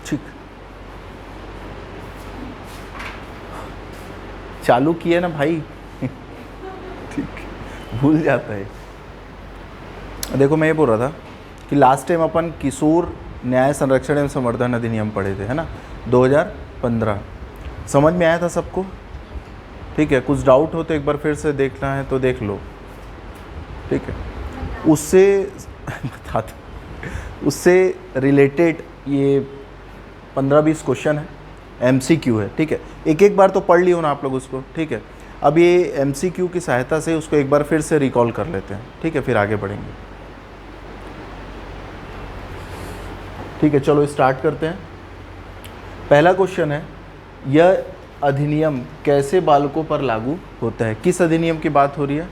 ठीक, चालू किए ना भाई। ठीक, भूल जाता है। देखो मैं ये बोल रहा था कि लास्ट टाइम अपन किशोर न्याय संरक्षण एवं संवर्धन अधिनियम पढ़े थे, है ना, 2015। समझ में आया था सबको? ठीक है, कुछ डाउट हो तो एक बार फिर से देखना है तो देख लो। ठीक है, उससे बता दो, उससे रिलेटेड ये 15-20 क्वेश्चन है, MCQ है। ठीक है, एक एक बार तो पढ़ लियो ना आप लोग उसको। ठीक है, अब ये MCQ की सहायता से उसको एक बार फिर से रिकॉल कर लेते हैं। ठीक है, फिर आगे बढ़ेंगे। ठीक है, चलो स्टार्ट करते हैं। पहला क्वेश्चन है, यह अधिनियम कैसे बालकों पर लागू होता है? किस अधिनियम की बात हो रही है?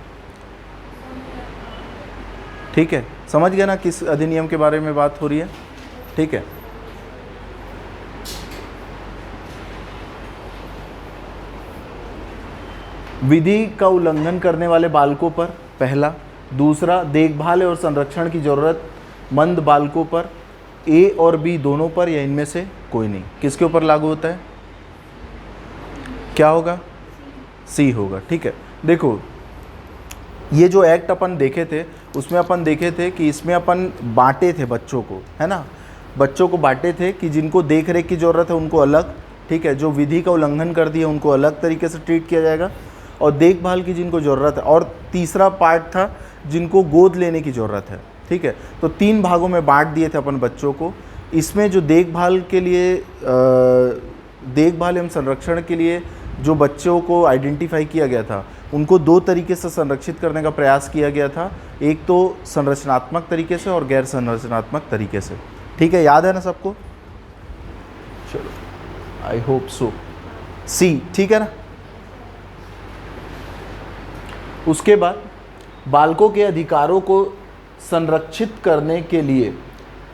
ठीक है, समझ गया ना किस अधिनियम के बारे में बात हो रही है? ठीक है, विधि का उल्लंघन करने वाले बालकों पर, पहला। दूसरा, देखभाल और संरक्षण की जरूरतमंद बालकों पर, A और B दोनों पर, या इनमें से कोई नहीं। किसके ऊपर लागू होता है? क्या होगा? C होगा। ठीक है, देखो ये जो एक्ट अपन देखे थे उसमें अपन देखे थे कि इसमें अपन बांटे थे बच्चों को, है ना, बच्चों को बांटे थे कि जिनको देख रेख की ज़रूरत है उनको अलग, ठीक है, जो विधि का उल्लंघन कर दिया उनको अलग तरीके से ट्रीट किया जाएगा, और देखभाल की जिनको ज़रूरत है, और तीसरा पार्ट था जिनको गोद लेने की ज़रूरत है। ठीक है, तो 3 भागों में बांट दिए थे अपन बच्चों को। इसमें जो देखभाल के लिए देखभाल एवं संरक्षण के लिए जो बच्चों को आइडेंटिफाई किया गया था उनको 2 तरीके से संरक्षित करने का प्रयास किया गया था, एक तो संरचनात्मक तरीके से और गैर संरचनात्मक तरीके से। ठीक है, याद है ना सबको? चलो, आई होप सो। C, ठीक है ना। उसके बाद बालकों के अधिकारों को संरक्षित करने के लिए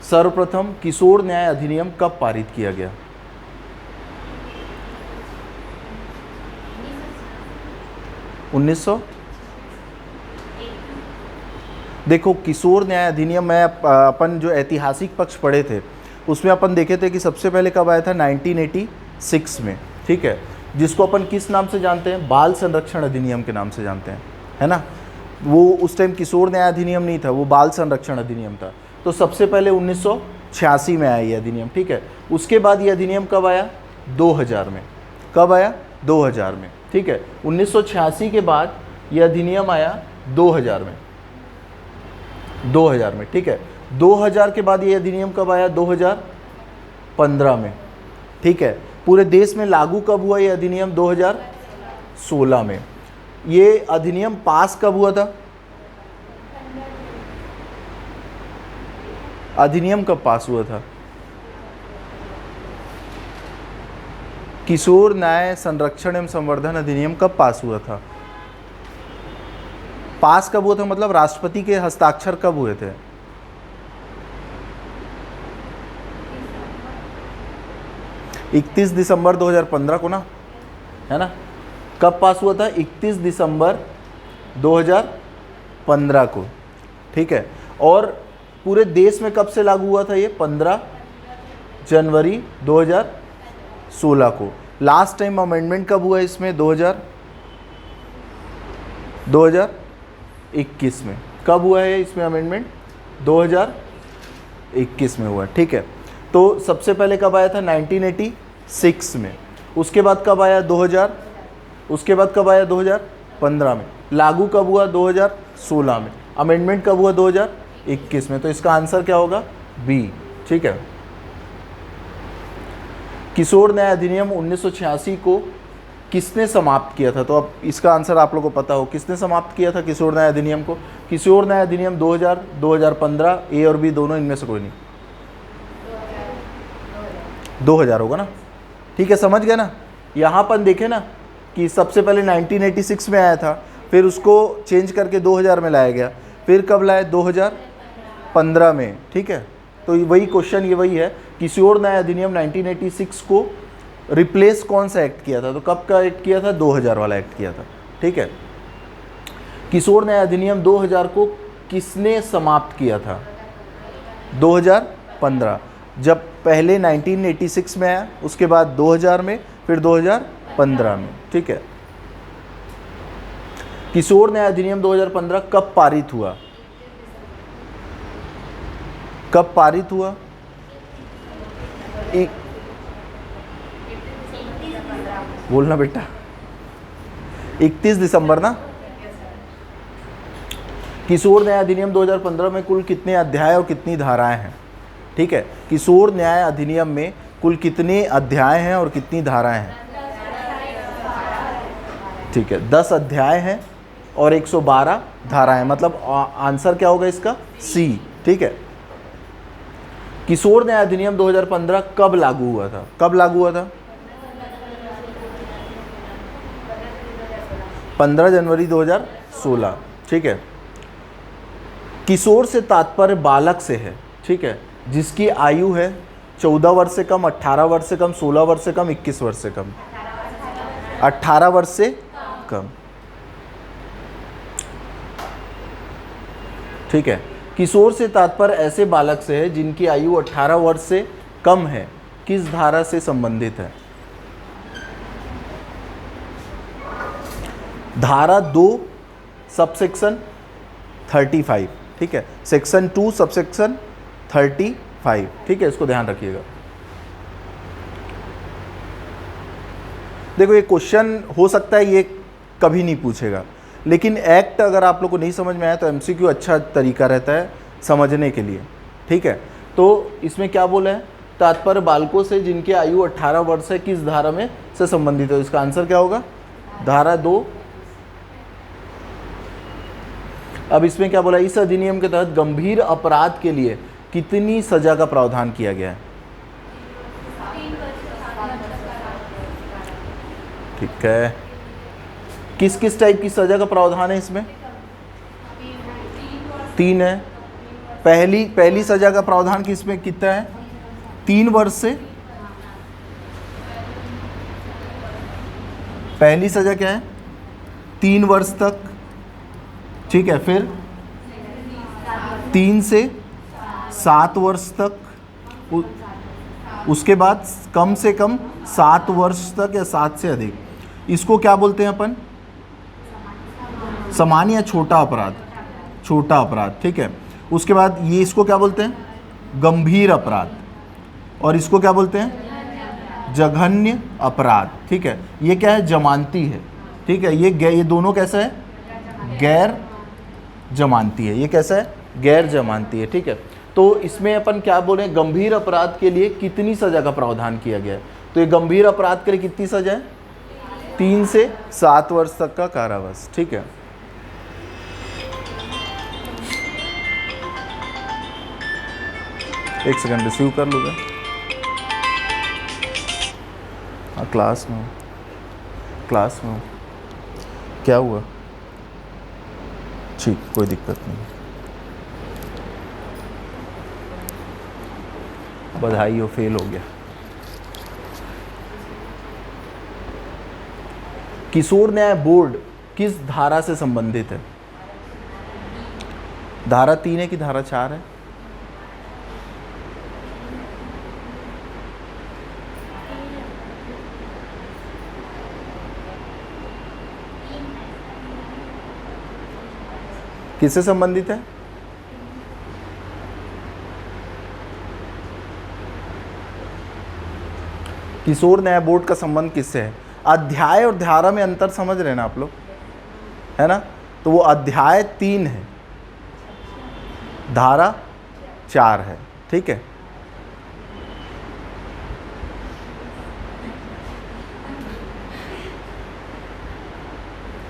सर्वप्रथम किशोर न्याय अधिनियम कब पारित किया गया? 1900। देखो किशोर न्याय अधिनियम में अपन जो ऐतिहासिक पक्ष पढ़े थे उसमें अपन देखे थे कि सबसे पहले कब आया था? 1986 में। ठीक है, जिसको अपन किस नाम से जानते हैं? बाल संरक्षण अधिनियम के नाम से जानते हैं, है ना। वो उस टाइम किशोर न्याय अधिनियम नहीं था, वो बाल संरक्षण अधिनियम था। तो सबसे पहले 1986 में आया ये अधिनियम। ठीक है, उसके बाद ये अधिनियम कब आया? 2000 में। कब आया? 2000 में। ठीक है, 1986 के बाद ये अधिनियम आया 2000 में। 2000 में, ठीक है। 2000 के बाद ये अधिनियम कब आया? 2015 में। ठीक है, पूरे देश में लागू कब हुआ ये अधिनियम? 2016 में। ये अधिनियम पास कब हुआ था? अधिनियम कब पास हुआ था? किशोर न्याय संरक्षण एवं संवर्धन अधिनियम कब पास हुआ था? पास कब हुआ था मतलब राष्ट्रपति के हस्ताक्षर कब हुए थे? दिसंबर 2015 को ना, है ना। कब पास हुआ था? 31 दिसंबर 2015 को। ठीक है, और पूरे देश में कब से लागू हुआ था ये? 15 जनवरी 2016 को। लास्ट टाइम अमेंडमेंट कब हुआ इसमें? 2021 में। कब हुआ है इसमें अमेंडमेंट? 2021 में हुआ। ठीक है, तो सबसे पहले कब आया था? 1986 में। उसके बाद कब आया? 2000। उसके बाद कब आया? 2015 में। लागू कब हुआ? 2016 में। अमेंडमेंट कब हुआ? 2021 में। तो इसका आंसर क्या होगा? बी। ठीक है, किशोर न्याय अधिनियम 1986 को किसने समाप्त किया था? तो अब इसका आंसर आप लोगों को पता हो, किसने समाप्त किया था किशोर न्याय अधिनियम को? किशोर न्याय अधिनियम 2000, 2015, ए और बी दोनों, इनमें से कोई नहीं। 2000 होगा ना। ठीक है, समझ गए ना। यहाँ पर देखे ना कि सबसे पहले 1986 में आया था, फिर उसको चेंज करके 2000 में लाया गया, फिर कब लाया? 2015 में। ठीक है, तो वही क्वेश्चन ये वही है, किशोर न्याय अधिनियम 1986 को रिप्लेस कौन सा एक्ट किया था? तो कब का एक्ट किया था? 2000 वाला एक्ट किया था। ठीक है, किशोर न्याय अधिनियम 2000 को किसने समाप्त किया था? 2015। जब पहले 1986 में आया, उसके बाद 2000 में, फिर 2015 में। ठीक है, किशोर न्याय अधिनियम 2015 कब पारित हुआ? कब पारित हुआ? बोलना बेटा, 31 दिसंबर ना। किशोर न्याय अधिनियम 2015 में कुल कितने अध्याय और कितनी धाराएं हैं? ठीक है, किशोर न्याय अधिनियम में कुल कितने अध्याय हैं और कितनी धाराएं हैं? ठीक है, 10 अध्याय हैं और 112 धाराएं, मतलब आंसर क्या होगा इसका? सी। ठीक है, किशोर न्याय अधिनियम 2015 कब लागू हुआ था? कब लागू हुआ था? 15 जनवरी 2016। ठीक है, किशोर से तात्पर्य बालक से है। ठीक है, जिसकी आयु है 14 वर्ष से कम, 18 वर्ष से कम, 16 वर्ष से कम, 21 वर्ष से कम। 18 वर्ष से कम। ठीक है, किशोर से तात्पर्य ऐसे बालक से है जिनकी आयु 18 वर्ष से कम है। किस धारा से संबंधित है? धारा 2 सबसेक्शन 35। ठीक है, सेक्शन 2 सबसेक्शन 35। ठीक है, इसको ध्यान रखिएगा। देखो, ये क्वेश्चन हो सकता है ये कभी नहीं पूछेगा, लेकिन एक्ट अगर आप लोग को नहीं समझ में आया तो एमसीक्यू अच्छा तरीका रहता है समझने के लिए। ठीक है, तो इसमें क्या बोला है? तात्पर्य बालकों से जिनकी आयु 18 वर्ष है, किस धारा में से संबंधित है? इसका आंसर क्या होगा? धारा 2। अब इसमें क्या बोला? इस अधिनियम के तहत गंभीर अपराध के लिए कितनी सजा का प्रावधान किया गया है? ठीक है, किस किस टाइप की सजा का प्रावधान है इसमें? 3 है। पहली सजा का प्रावधान किसमें कितना है? 3 वर्ष से। पहली सजा क्या है? 3 वर्ष तक। ठीक है, फिर 3 से 7 वर्ष तक, उसके बाद कम से कम 7 वर्ष तक या 7 से अधिक। इसको क्या बोलते हैं अपन? सामान्य या छोटा अपराध। छोटा अपराध। ठीक है, उसके बाद ये इसको क्या बोलते हैं? गंभीर अपराध। और इसको क्या बोलते हैं? जघन्य अपराध। ठीक है, ये क्या है? जमानती है। ठीक है, ये दोनों कैसा है? गैर जमानती है। ये कैसा है? गैर जमानती है। ठीक है, तो इसमें अपन क्या बोले? गंभीर अपराध के लिए कितनी सजा का प्रावधान किया गया है? तो ये गंभीर अपराध के लिए कितनी सजा है? 3 से 7 वर्ष तक का कारावास। ठीक है, एक सेकंड रिसीव कर लूँगा। हाँ, क्लास में हूँ। क्या हुआ? ठीक, कोई दिक्कत नहीं। बधाई हो, फेल हो गया। किशोर न्याय बोर्ड किस धारा से संबंधित है? धारा 3 है कि धारा 4 है? किससे संबंधित है? किशोर न्याय बोर्ड का संबंध किससे है? अध्याय और धारा में अंतर समझ रहे हैं ना आप लोग, है ना? तो वो अध्याय 3 है, धारा 4 है। ठीक है,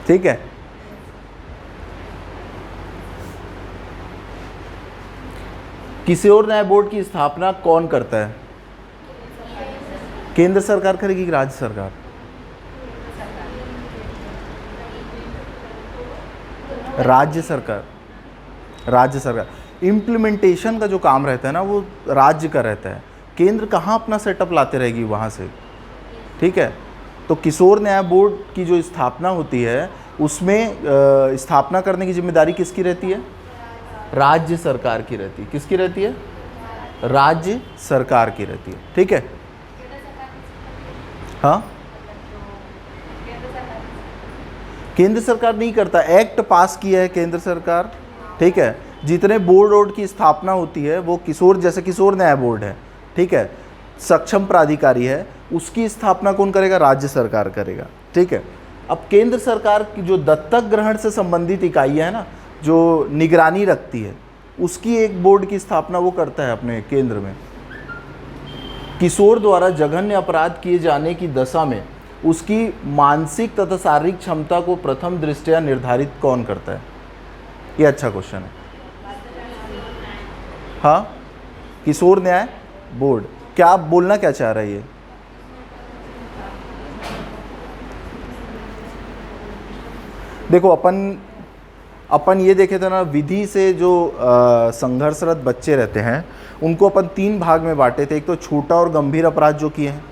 ठीक है। किशोर न्याय बोर्ड की स्थापना कौन करता है? केंद्र सरकार करेगी कि राज्य सरकार? राज्य सरकार। इम्प्लीमेंटेशन का जो काम रहता है ना, वो राज्य का रहता है। केंद्र कहाँ अपना सेटअप लाते रहेगी वहाँ से। ठीक है, तो किशोर न्याय बोर्ड की जो स्थापना होती है, उसमें स्थापना करने की जिम्मेदारी किसकी रहती है? राज्य सरकार की रहती है। किसकी रहती है? राज्य सरकार की रहती है, ठीक है। हाँ, केंद्र सरकार नहीं करता, एक्ट पास किया है केंद्र सरकार, ठीक है। जितने बोर्ड वोर्ड की स्थापना होती है वो किशोर, जैसे किशोर न्याय बोर्ड है, ठीक है, सक्षम प्राधिकारी है, उसकी स्थापना कौन करेगा? राज्य सरकार करेगा, ठीक है। अब केंद्र सरकार की जो दत्तक ग्रहण से संबंधित इकाइयाँ है ना, जो निगरानी रखती है, उसकी एक बोर्ड की स्थापना वो करता है अपने केंद्र में। किशोर द्वारा जघन्य अपराध किए जाने की दशा में उसकी मानसिक तथा शारीरिक क्षमता को प्रथम दृष्टया निर्धारित कौन करता है? ये अच्छा क्वेश्चन है। हाँ, किशोर न्याय बोर्ड। क्या आप बोलना क्या चाह रहे हैं? देखो, अपन ये देखे थे ना, विधि से जो संघर्षरत बच्चे रहते हैं उनको अपन 3 भाग में बांटे थे। एक तो छोटा और गंभीर अपराध जो किए हैं,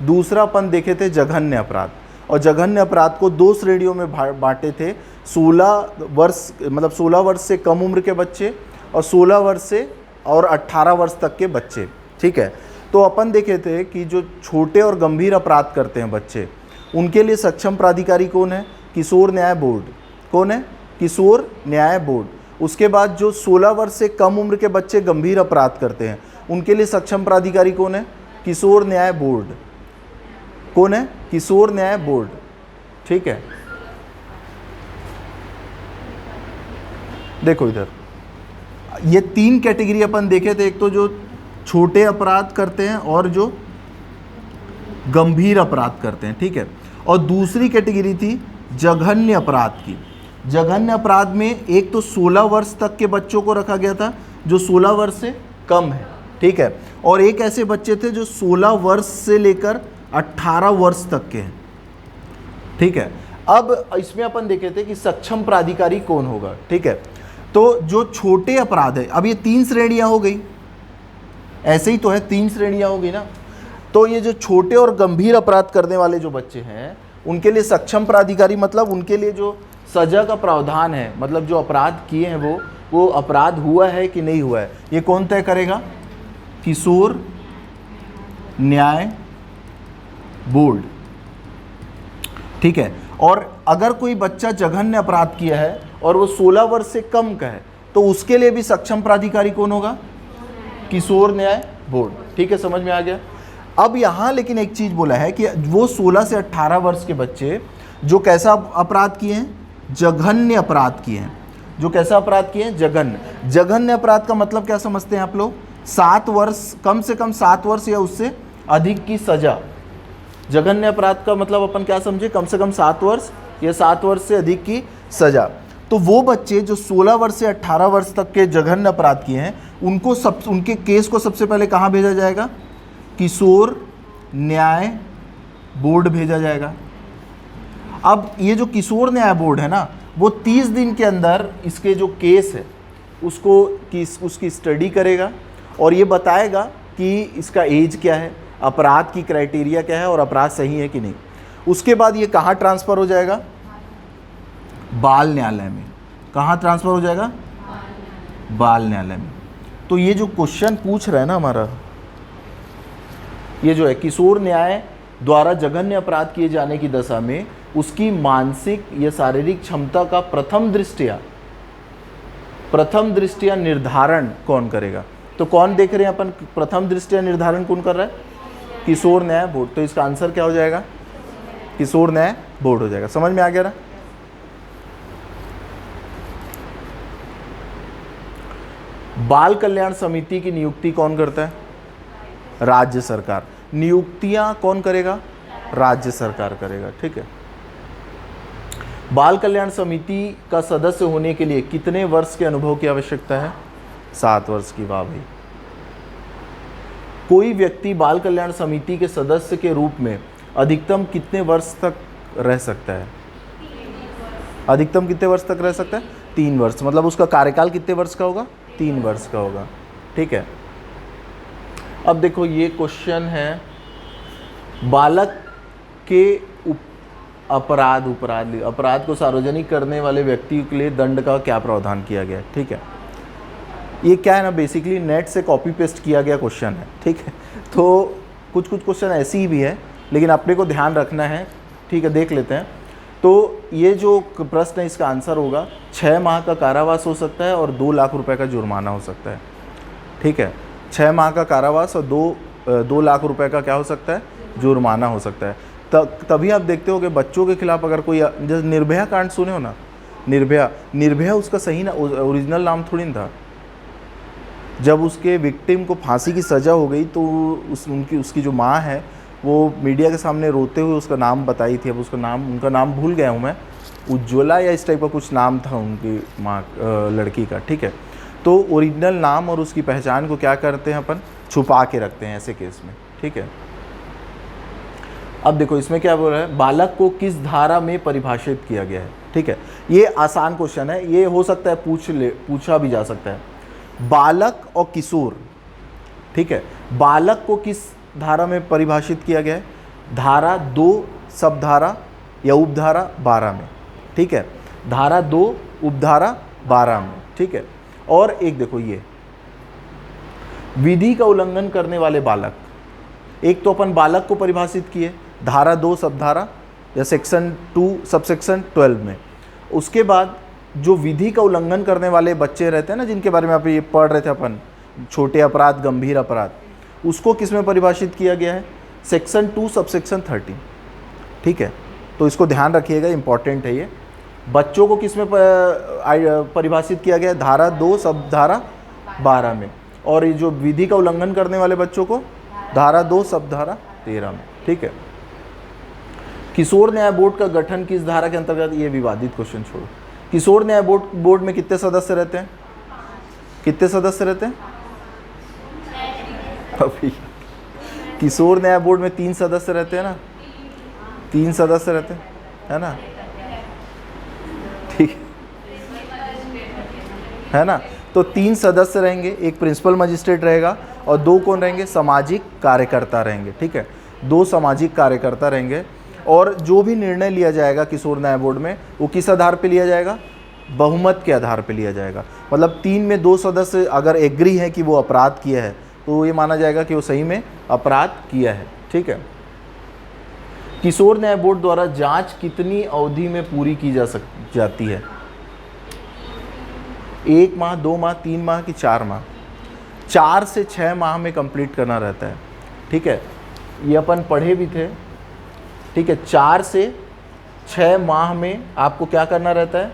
दूसरा अपन देखे थे जघन्य अपराध, और जघन्य अपराध को 2 श्रेणियों में बांटे थे। 16 वर्ष, मतलब 16 वर्ष से कम उम्र के बच्चे, और 16 वर्ष से और 18 वर्ष तक के बच्चे, ठीक है। तो अपन देखे थे कि जो छोटे और गंभीर अपराध करते हैं बच्चे, उनके लिए सक्षम प्राधिकारी कौन है? किशोर न्याय बोर्ड। कौन है? किशोर न्याय बोर्ड। उसके बाद जो 16 वर्ष से कम उम्र के बच्चे गंभीर अपराध करते हैं, उनके लिए सक्षम प्राधिकारी कौन है? किशोर न्याय बोर्ड। कौन है? किशोर न्याय बोर्ड, ठीक है। देखो इधर, ये 3 कैटेगरी अपन देखे थे। एक तो जो छोटे अपराध करते हैं और जो गंभीर अपराध करते हैं, ठीक है। और दूसरी कैटेगरी थी जघन्य अपराध की। जघन्य अपराध में एक तो 16 वर्ष तक के बच्चों को रखा गया था, जो 16 वर्ष से कम है, ठीक है। और एक ऐसे बच्चे थे जो 16 वर्ष से लेकर 18 वर्ष तक के हैं, ठीक है। अब इसमें अपन देखे थे कि सक्षम प्राधिकारी कौन होगा, ठीक है। तो जो छोटे अपराध है, अब ये 3 श्रेणियां हो गई, ऐसे ही तो है, 3 श्रेणियां हो गई ना। तो ये जो छोटे और गंभीर अपराध करने वाले जो बच्चे हैं, उनके लिए सक्षम प्राधिकारी, मतलब उनके लिए जो सजा का प्रावधान है, मतलब जो अपराध किए हैं वो अपराध हुआ है कि नहीं हुआ है, ये कौन तय करेगा? किशोर न्याय बोर्ड, ठीक है। और अगर कोई बच्चा जघन्य अपराध किया है और वो 16 वर्ष से कम का है, तो उसके लिए भी सक्षम प्राधिकारी कौन होगा? किशोर न्याय बोर्ड, ठीक है। समझ में आ गया? अब यहाँ लेकिन एक चीज़ बोला है कि वो 16 से 18 वर्ष के बच्चे जो कैसा अपराध किए हैं? जघन्य अपराध किए हैं। जो कैसा अपराध किए हैं? जघन्य। जघन्य अपराध का मतलब क्या समझते हैं आप लोग? 7 वर्ष, कम से कम 7 वर्ष या उससे अधिक की सजा। जघन्य अपराध का मतलब अपन क्या समझे? कम से कम 7 वर्ष या 7 वर्ष से अधिक की सजा। तो वो बच्चे जो 16 वर्ष से 18 वर्ष तक के जघन्य अपराध किए हैं, उनके केस को सबसे पहले कहाँ भेजा जाएगा? किशोर न्याय बोर्ड भेजा जाएगा। अब ये जो किशोर न्याय बोर्ड है ना, वो 30 दिन के अंदर इसके जो केस है उसकी स्टडी करेगा और ये बताएगा कि इसका एज क्या है, अपराध की क्राइटेरिया क्या है और अपराध सही है कि नहीं। उसके बाद ये कहाँ ट्रांसफ़र हो जाएगा? बाल न्यायालय में। कहाँ ट्रांसफ़र हो जाएगा? बाल न्यायालय में। तो ये जो क्वेश्चन पूछ रहा है ना हमारा, ये जो है किशोर न्याय द्वारा जघन्य अपराध किए जाने की दशा में उसकी मानसिक या शारीरिक क्षमता का प्रथम दृष्टया निर्धारण कौन करेगा? तो कौन देख रहे हैं अपन? प्रथम दृष्टया निर्धारण कौन कर रहा है? किशोर न्याय बोर्ड। तो इसका आंसर क्या हो जाएगा? किशोर न्याय बोर्ड हो जाएगा। समझ में आ गया ना? बाल कल्याण समिति की नियुक्ति कौन करता है? राज्य सरकार। नियुक्तियां कौन करेगा? राज्य सरकार करेगा, ठीक है। बाल कल्याण समिति का सदस्य होने के लिए कितने वर्ष के अनुभव की आवश्यकता है? 7 वर्ष की। वाह भाई। कोई व्यक्ति बाल कल्याण समिति के सदस्य के रूप में अधिकतम कितने वर्ष तक रह सकता है? अधिकतम कितने वर्ष तक रह सकता है? 3 वर्ष। मतलब उसका कार्यकाल कितने वर्ष का होगा? 3 वर्ष का होगा, ठीक है। अब देखो ये क्वेश्चन है, बालक के अपराध को सार्वजनिक करने वाले व्यक्ति के लिए दंड का क्या प्रावधान किया गया है, ठीक है। ये क्या है ना, बेसिकली नेट से कॉपी पेस्ट किया गया क्वेश्चन है, ठीक है। तो कुछ कुछ क्वेश्चन ऐसी ही भी है, लेकिन अपने को ध्यान रखना है, ठीक है। देख लेते हैं। तो ये जो प्रश्न है इसका आंसर होगा 6 माह का कारावास हो सकता है और 2 लाख रुपए का जुर्माना हो सकता है, ठीक है। 6 माह का कारावास और 2 लाख रुपए का क्या हो सकता है, जुर्माना हो सकता है। तभी आप देखते हो कि बच्चों के खिलाफ अगर कोई, जैसे निर्भया कांड सुने हो ना, निर्भया उसका सही ना ओरिजिनल नाम थोड़ी ना था। जब उसके विक्टिम को फांसी की सज़ा हो गई तो उसकी जो माँ है वो मीडिया के सामने रोते हुए उसका नाम बताई थी। अब उनका नाम भूल गया हूँ मैं, उज्ज्वला या इस टाइप का कुछ नाम था उनकी माँ लड़की का, ठीक है। तो ओरिजिनल नाम और उसकी पहचान को क्या करते हैं अपन, छुपा के रखते हैं ऐसे केस में, ठीक है। अब देखो इसमें क्या बोल रहा है, बालक को किस धारा में परिभाषित किया गया है, ठीक है। ये आसान क्वेश्चन है, ये हो सकता है पूछा भी जा सकता है। बालक और किशोर, ठीक है, बालक को किस धारा में परिभाषित किया गया है, धारा 2 सबधारा या उपधारा 12 में, ठीक है। धारा 2 उपधारा 12 में, ठीक है। और एक देखो ये विधि का उल्लंघन करने वाले बालक, एक तो अपन बालक को परिभाषित किए धारा 2 सबधारा या सेक्शन 2 सबसेक्शन 12 में। उसके बाद जो विधि का उल्लंघन करने वाले बच्चे रहते हैं ना, जिनके बारे में आप ये पढ़ रहे थे अपन, छोटे अपराध, गंभीर अपराध, उसको किस में परिभाषित किया गया है, सेक्शन 2 सबसेक्शन 13, ठीक है। तो इसको ध्यान रखिएगा, इंपॉर्टेंट है ये। बच्चों को किस में परिभाषित किया गया है, धारा 2 सबधारा 12 में। और ये जो विधि का उल्लंघन करने वाले बच्चों को धारा 2 सबधारा 13 में, ठीक है। किशोर न्याय बोर्ड का गठन किस धारा के अंतर्गत, ये विवादित क्वेश्चन छोड़ो। किशोर न्याय बोर्ड में कितने सदस्य रहते हैं, कितने सदस्य रहते हैं अभी? किशोर न्याय बोर्ड में 3 सदस्य रहते हैं ना, 3 सदस्य रहते हैं, है ना, ठीक है ना। तो 3 सदस्य रहेंगे, एक प्रिंसिपल मजिस्ट्रेट रहेगा और 2 कौन रहेंगे, सामाजिक कार्यकर्ता रहेंगे, ठीक है। 2 सामाजिक कार्यकर्ता रहेंगे। और जो भी निर्णय लिया जाएगा किशोर न्याय बोर्ड में, वो किस आधार पे लिया जाएगा, बहुमत के आधार पे लिया जाएगा। मतलब 3 में 2 सदस्य अगर एग्री है कि वो अपराध किया है तो ये माना जाएगा कि वो सही में अपराध किया है, ठीक है। किशोर न्याय बोर्ड द्वारा जांच कितनी अवधि में पूरी की जाती है, 1 माह, 2 माह, 3 माह कि 4 माह? 4 से 6 माह में कंप्लीट करना रहता है, ठीक है। ये अपन पढ़े भी थे, ठीक है। 4 से 6 माह में आपको क्या करना रहता है,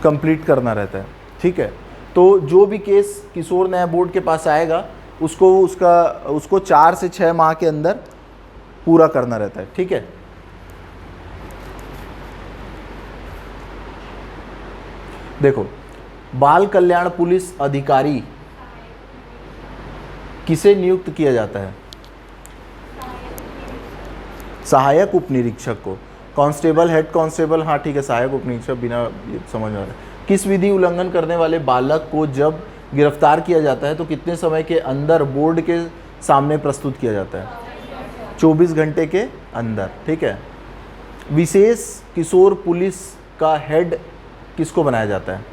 कंप्लीट करना रहता है, ठीक है। तो जो भी केस किशोर न्याय बोर्ड के पास आएगा उसको 4 से 6 माह के अंदर पूरा करना रहता है, ठीक है। देखो, बाल कल्याण पुलिस अधिकारी किसे नियुक्त किया जाता है, सहायक उप निरीक्षक को। कांस्टेबल, हेड कांस्टेबल, हाँ ठीक है, सहायक उप निरीक्षक बिना समझ में आ रहा है। किस विधि उल्लंघन करने वाले बालक को जब गिरफ्तार किया जाता है तो कितने समय के अंदर बोर्ड के सामने प्रस्तुत किया जाता है, 24 घंटे के अंदर, ठीक है। विशेष किशोर पुलिस का हेड किसको बनाया जाता है,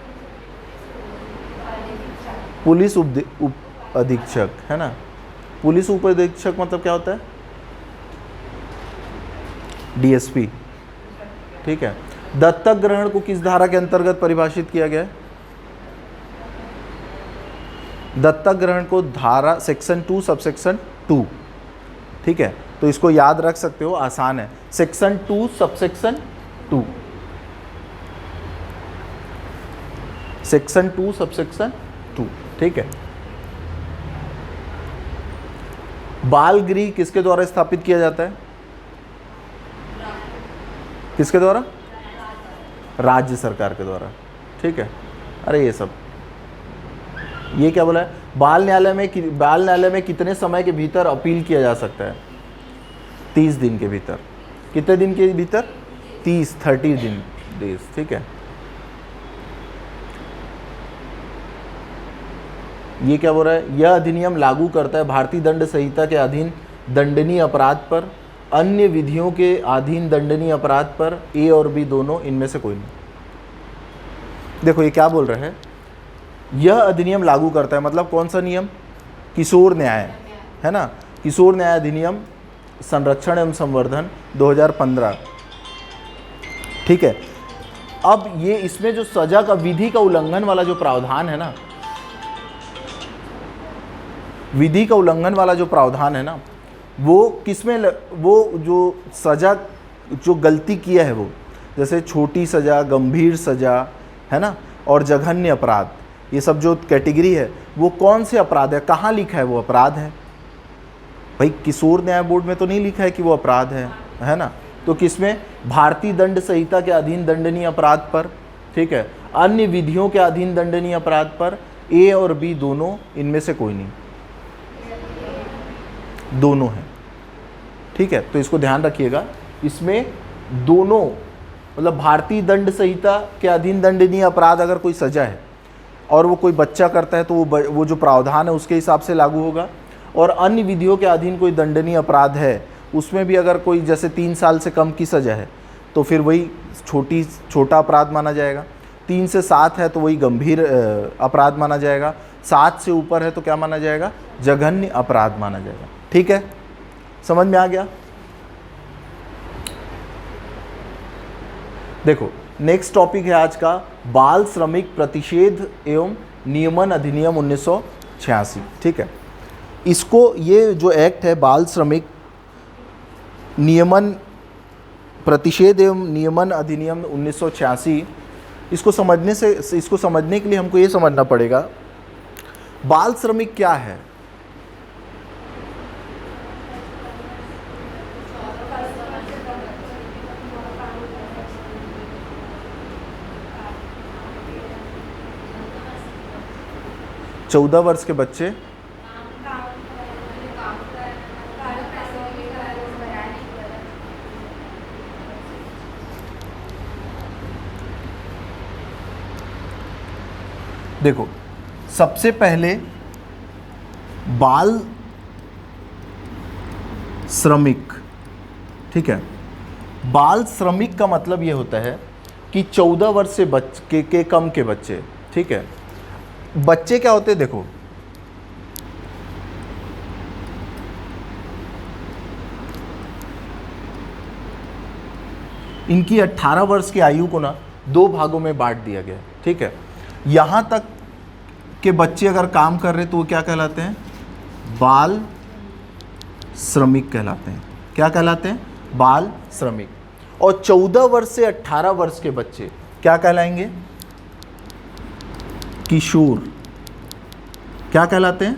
पुलिस उप अधीक्षक, है ना। पुलिस उप अधीक्षक मतलब क्या होता है, डीएसपी, ठीक है। दत्तक ग्रहण को किस धारा के अंतर्गत परिभाषित किया गया है, दत्तक ग्रहण को धारा सेक्शन 2 सबसेक्शन 2, ठीक है। तो इसको याद रख सकते हो, आसान है, सेक्शन 2 सबसेक्शन 2, सेक्शन 2 सबसेक्शन 2, ठीक है। बाल गृह किसके द्वारा स्थापित किया जाता है, किसके द्वारा, राज्य सरकार के द्वारा, ठीक है। अरे ये सब, ये क्या बोला है, बाल न्यायालय में कितने समय के भीतर अपील किया जा सकता है, 30 दिन के भीतर। कितने दिन के भीतर, 30 डेज, ठीक है। ये क्या बोल रहा है, यह अधिनियम लागू करता है भारतीय दंड संहिता के अधीन दंडनीय अपराध पर, अन्य विधियों के अधीन दंडनीय अपराध पर, ए और बी दोनों, इनमें से कोई नहीं। देखो ये क्या बोल रहा है यह अधिनियम लागू करता है, मतलब कौन सा नियम? किशोर न्याय, है ना, किशोर न्याय अधिनियम संरक्षण एवं संवर्धन 2015, ठीक है। अब ये इसमें जो सजा का विधि का उल्लंघन वाला जो प्रावधान है ना, विधि का उल्लंघन वाला जो प्रावधान है ना, वो किसमें वो जो सजा जो गलती किया है वो, जैसे छोटी सजा, गंभीर सजा, है ना, और जघन्य अपराध, ये सब जो कैटेगरी है वो कौन से अपराध है, कहाँ लिखा है वो अपराध है? भाई किशोर न्याय बोर्ड में तो नहीं लिखा है कि वो अपराध है ना, तो किसमें? भारतीय दंड संहिता के अधीन दंडनीय अपराध पर, ठीक है, अन्य विधियों के अधीन दंडनीय अपराध पर, ए और बी दोनों, इनमें से कोई नहीं, दोनों है, ठीक है। तो इसको ध्यान रखिएगा, इसमें दोनों, मतलब भारतीय दंड संहिता के अधीन दंडनीय अपराध अगर कोई सजा है और वो कोई बच्चा करता है तो वो जो प्रावधान है उसके हिसाब से लागू होगा, और अन्य विधियों के अधीन कोई दंडनीय अपराध है उसमें भी अगर कोई जैसे 3 साल से कम की सजा है तो फिर वही छोटा अपराध माना जाएगा, 3 से 7 है तो वही गंभीर अपराध माना जाएगा, 7 से ऊपर है तो क्या माना जाएगा? जघन्य अपराध माना जाएगा, ठीक है, समझ में आ गया? देखो नेक्स्ट टॉपिक है आज का, बाल श्रमिक प्रतिषेध एवं नियमन अधिनियम 1986, ठीक है। इसको, ये जो एक्ट है बाल श्रमिक नियमन प्रतिषेध एवं नियमन अधिनियम 1986, इसको समझने के लिए हमको ये समझना पड़ेगा बाल श्रमिक क्या है। चौदह वर्ष के बच्चे देखो, सबसे पहले बाल श्रमिक, ठीक है, बाल श्रमिक का मतलब ये होता है कि 14 वर्ष से के कम के बच्चे, ठीक है। बच्चे क्या होते हैं? देखो इनकी 18 वर्ष की आयु को ना 2 भागों में बांट दिया गया, ठीक है। यहाँ तक के बच्चे अगर काम कर रहे तो वो क्या कहलाते हैं? बाल श्रमिक कहलाते हैं। क्या कहलाते हैं? बाल श्रमिक। और 14 वर्ष से 18 वर्ष के बच्चे क्या कहलाएंगे? किशोर। क्या कहलाते हैं?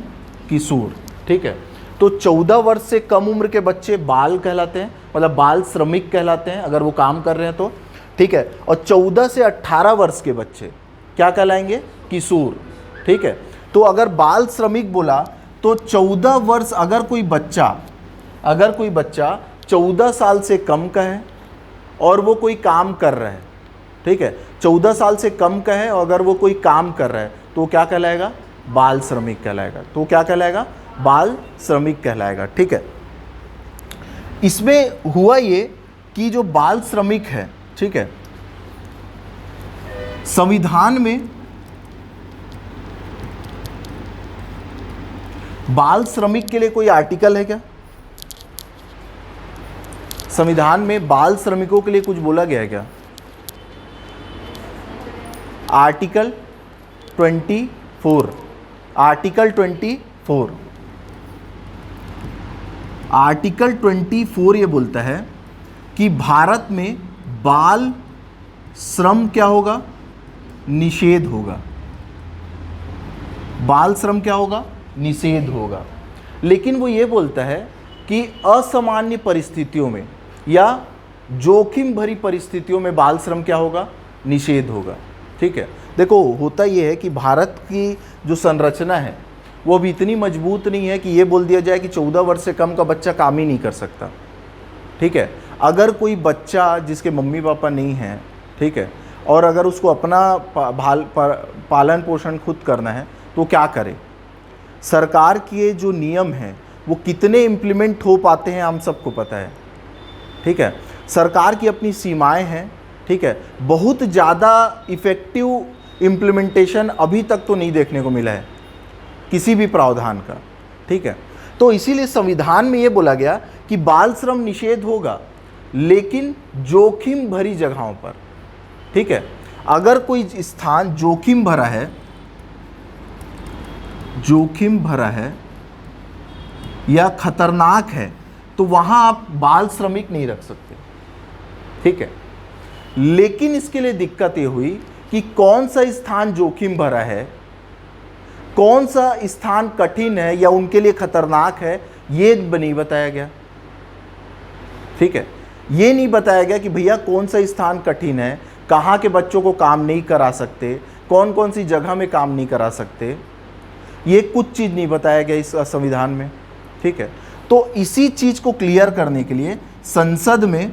किशोर, ठीक है। तो 14 वर्ष से कम उम्र के बच्चे बाल कहलाते हैं, मतलब बाल श्रमिक कहलाते हैं अगर वो काम कर रहे हैं तो, ठीक है। और 14 से 18 वर्ष के बच्चे क्या कहलाएंगे? किशोर, ठीक है। तो अगर बाल श्रमिक बोला तो 14 वर्ष, अगर कोई बच्चा 14 साल से कम का है और वो कोई काम कर रहा है, ठीक है, 14 साल से कम का है और अगर वो कोई काम कर रहा है तो क्या कहलाएगा? बाल श्रमिक कहलाएगा। तो क्या कहलाएगा? बाल श्रमिक कहलाएगा, ठीक है। इसमें हुआ ये कि जो बाल श्रमिक है, ठीक है, संविधान में बाल श्रमिक के लिए कोई आर्टिकल है क्या? संविधान में बाल श्रमिकों के लिए कुछ बोला गया है क्या? आर्टिकल 24, आर्टिकल 24, आर्टिकल 24 ये बोलता है कि भारत में बाल श्रम क्या होगा? निषेध होगा। बाल श्रम क्या होगा? निषेध होगा। लेकिन वो ये बोलता है कि असामान्य परिस्थितियों में या जोखिम भरी परिस्थितियों में बाल श्रम क्या होगा? निषेध होगा, ठीक है। देखो होता ये है कि भारत की जो संरचना है वो अभी इतनी मजबूत नहीं है कि ये बोल दिया जाए कि 14 वर्ष से कम का बच्चा काम ही नहीं कर सकता, ठीक है। अगर कोई बच्चा जिसके मम्मी पापा नहीं हैं, ठीक है, और अगर उसको अपना पालन पोषण खुद करना है तो क्या करे? सरकार के जो नियम हैं वो कितने इम्प्लीमेंट हो पाते हैं हम सबको पता है, ठीक है। सरकार की अपनी सीमाएं हैं, ठीक है। बहुत ज़्यादा इफ़ेक्टिव इम्प्लीमेंटेशन अभी तक तो नहीं देखने को मिला है किसी भी प्रावधान का, ठीक है। तो इसीलिए संविधान में ये बोला गया कि बाल श्रम निषेध होगा, लेकिन जोखिम भरी जगहों पर, ठीक है। अगर कोई स्थान जोखिम भरा है या खतरनाक है तो वहां आप बाल श्रमिक नहीं रख सकते, ठीक है। लेकिन इसके लिए दिक्कत ये हुई कि कौन सा स्थान जोखिम भरा है, कौन सा स्थान कठिन है या उनके लिए खतरनाक है, ये नहीं बताया गया, ठीक है। ये नहीं बताया गया कि भैया कौन सा स्थान कठिन है, कहाँ के बच्चों को काम नहीं करा सकते, कौन कौन सी जगह में काम नहीं करा सकते, ये कुछ चीज़ नहीं बताया गया इस संविधान में, ठीक है। तो इसी चीज को क्लियर करने के लिए संसद में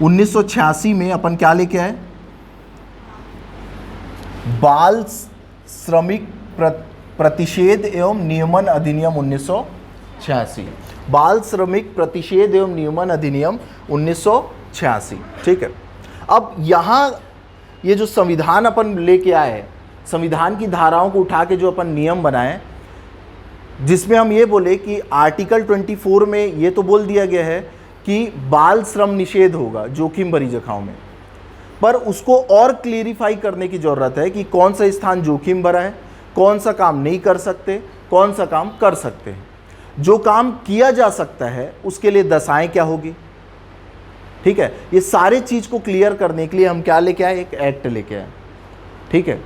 1986 में अपन क्या लेके आए, बाल श्रमिक प्रतिषेध एवं नियमन अधिनियम 1986, बाल श्रमिक प्रतिषेध एवं नियमन अधिनियम 1986, ठीक है। अब यहाँ ये जो संविधान अपन लेके आए, संविधान की धाराओं को उठा के जो अपन नियम बनाए, जिसमें हम ये बोले कि आर्टिकल 24 में ये तो बोल दिया गया है कि बाल श्रम निषेध होगा जोखिम भरी जगहों में, पर उसको और क्लियरिफाई करने की ज़रूरत है कि कौन सा स्थान जोखिम भरा है, कौन सा काम नहीं कर सकते, कौन सा काम कर सकते हैं। जो काम किया जा सकता है उसके लिए दशाएं क्या होगी, ठीक है। ये सारे चीज़ को क्लियर करने के लिए हम क्या लेके आए, एक एक्ट लेके आए, ठीक है।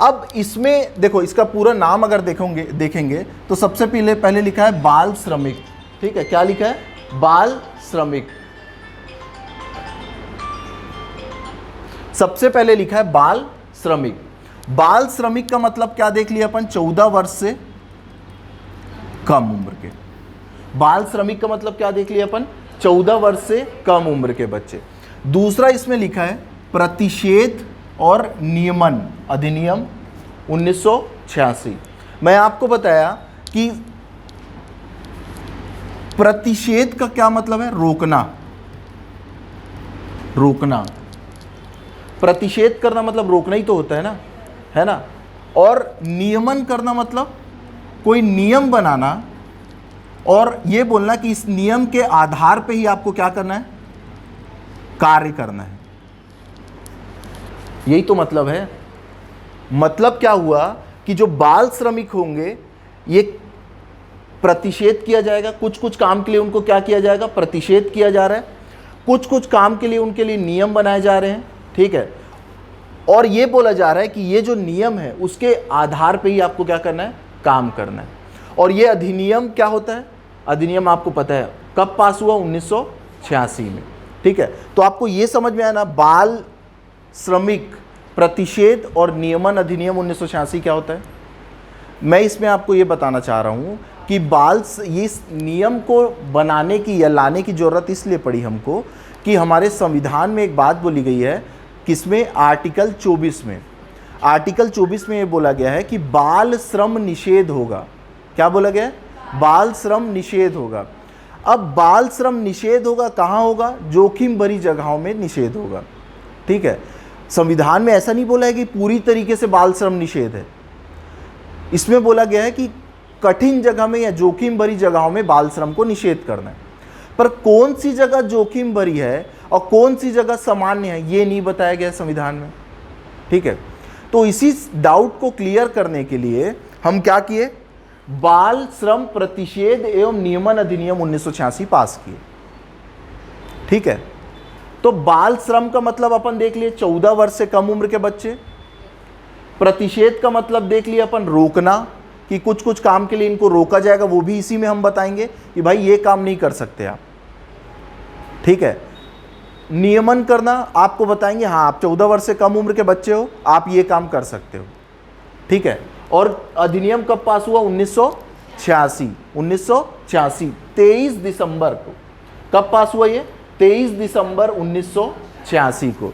अब इसमें देखो, इसका पूरा नाम अगर देखेंगे तो सबसे पहले लिखा है बाल श्रमिक, ठीक है। क्या लिखा है, बाल श्रमिक, सबसे पहले लिखा है बाल श्रमिक। बाल श्रमिक का मतलब क्या देख लिया अपन, 14 वर्ष से कम उम्र के। बाल श्रमिक का मतलब क्या देख लिया अपन, 14 वर्ष से कम उम्र के बच्चे। दूसरा इसमें लिखा है प्रतिषेध और नियमन अधिनियम 1986। मैं आपको बताया कि प्रतिषेध का क्या मतलब है, रोकना, रोकना। प्रतिषेध करना मतलब रोकना ही तो होता है ना। और नियमन करना मतलब कोई नियम बनाना और ये बोलना कि इस नियम के आधार पे ही आपको क्या करना है, कार्य करना है। यही तो मतलब है। मतलब क्या हुआ कि जो बाल श्रमिक होंगे ये प्रतिषेध किया जाएगा, कुछ कुछ काम के लिए उनको क्या किया जाएगा, प्रतिषेध किया जा रहा है, कुछ कुछ काम के लिए उनके लिए नियम बनाए जा रहे हैं, ठीक है। और ये बोला जा रहा है कि ये जो नियम है उसके आधार पे ही आपको क्या करना है, काम करना है। और ये अधिनियम क्या होता है, अधिनियम आपको पता है कब पास हुआ, 1986 में, ठीक है। तो आपको ये समझ में आया ना, बाल श्रमिक प्रतिषेध और नियमन अधिनियम 1986 क्या होता है। मैं इसमें आपको ये बताना चाह रहा हूँ कि ये इस नियम को बनाने की या लाने की ज़रूरत इसलिए पड़ी हमको कि हमारे संविधान में एक बात बोली गई है, किसमें, आर्टिकल 24 में। आर्टिकल 24 में ये बोला गया है कि बाल श्रम निषेध होगा। क्या बोला गया है, बाल श्रम निषेध होगा। अब बाल श्रम निषेध होगा कहाँ होगा, जोखिम भरी जगहों में निषेध होगा, ठीक है। संविधान में ऐसा नहीं बोला है कि पूरी तरीके से बाल श्रम निषेध है। इसमें बोला गया है कि कठिन जगह में या जोखिम भरी जगहों में बाल श्रम को निषेध करना है, पर कौन सी जगह जोखिम भरी है और कौन सी जगह सामान्य है ये नहीं बताया गया संविधान में, ठीक है। तो इसी डाउट को क्लियर करने के लिए हम क्या किए, बाल श्रम प्रतिषेध एवं नियमन अधिनियम 1986 पास किए, ठीक है। तो बाल श्रम का मतलब अपन देख लिए 14 वर्ष से कम उम्र के बच्चे। प्रतिषेध का मतलब देख लिया अपन, रोकना, कि कुछ कुछ काम के लिए इनको रोका जाएगा, वो भी इसी में हम बताएंगे कि भाई ये काम नहीं कर सकते आप, ठीक है। नियमन करना आपको बताएंगे, हाँ आप 14 वर्ष से कम उम्र के बच्चे हो, आप ये काम कर सकते हो, ठीक है। और अधिनियम कब पास हुआ, 1986। 23 दिसंबर को कब पास हुआ ये, 23 दिसंबर 1986 को,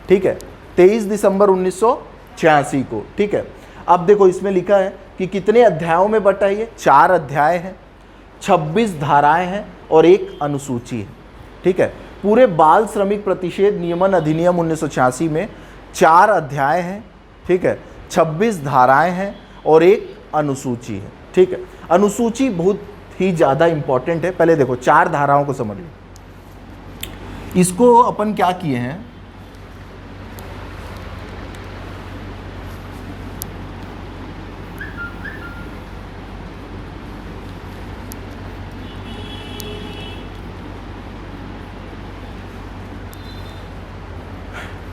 ठीक है। 23 दिसंबर 1986 को, ठीक है। अब देखो इसमें लिखा है कि कितने अध्यायों में बटा है ये, 4 अध्याय हैं, 26 धाराएं हैं और एक अनुसूची है, ठीक है। पूरे बाल श्रमिक प्रतिषेध नियमन अधिनियम 1986 में 4 अध्याय हैं, ठीक है, 26 धाराएं हैं और एक अनुसूची है, ठीक है। अनुसूची बहुत ही ज़्यादा इंपॉर्टेंट है। पहले देखो 4 धाराओं को समझ लो। इसको अपन क्या किए हैं,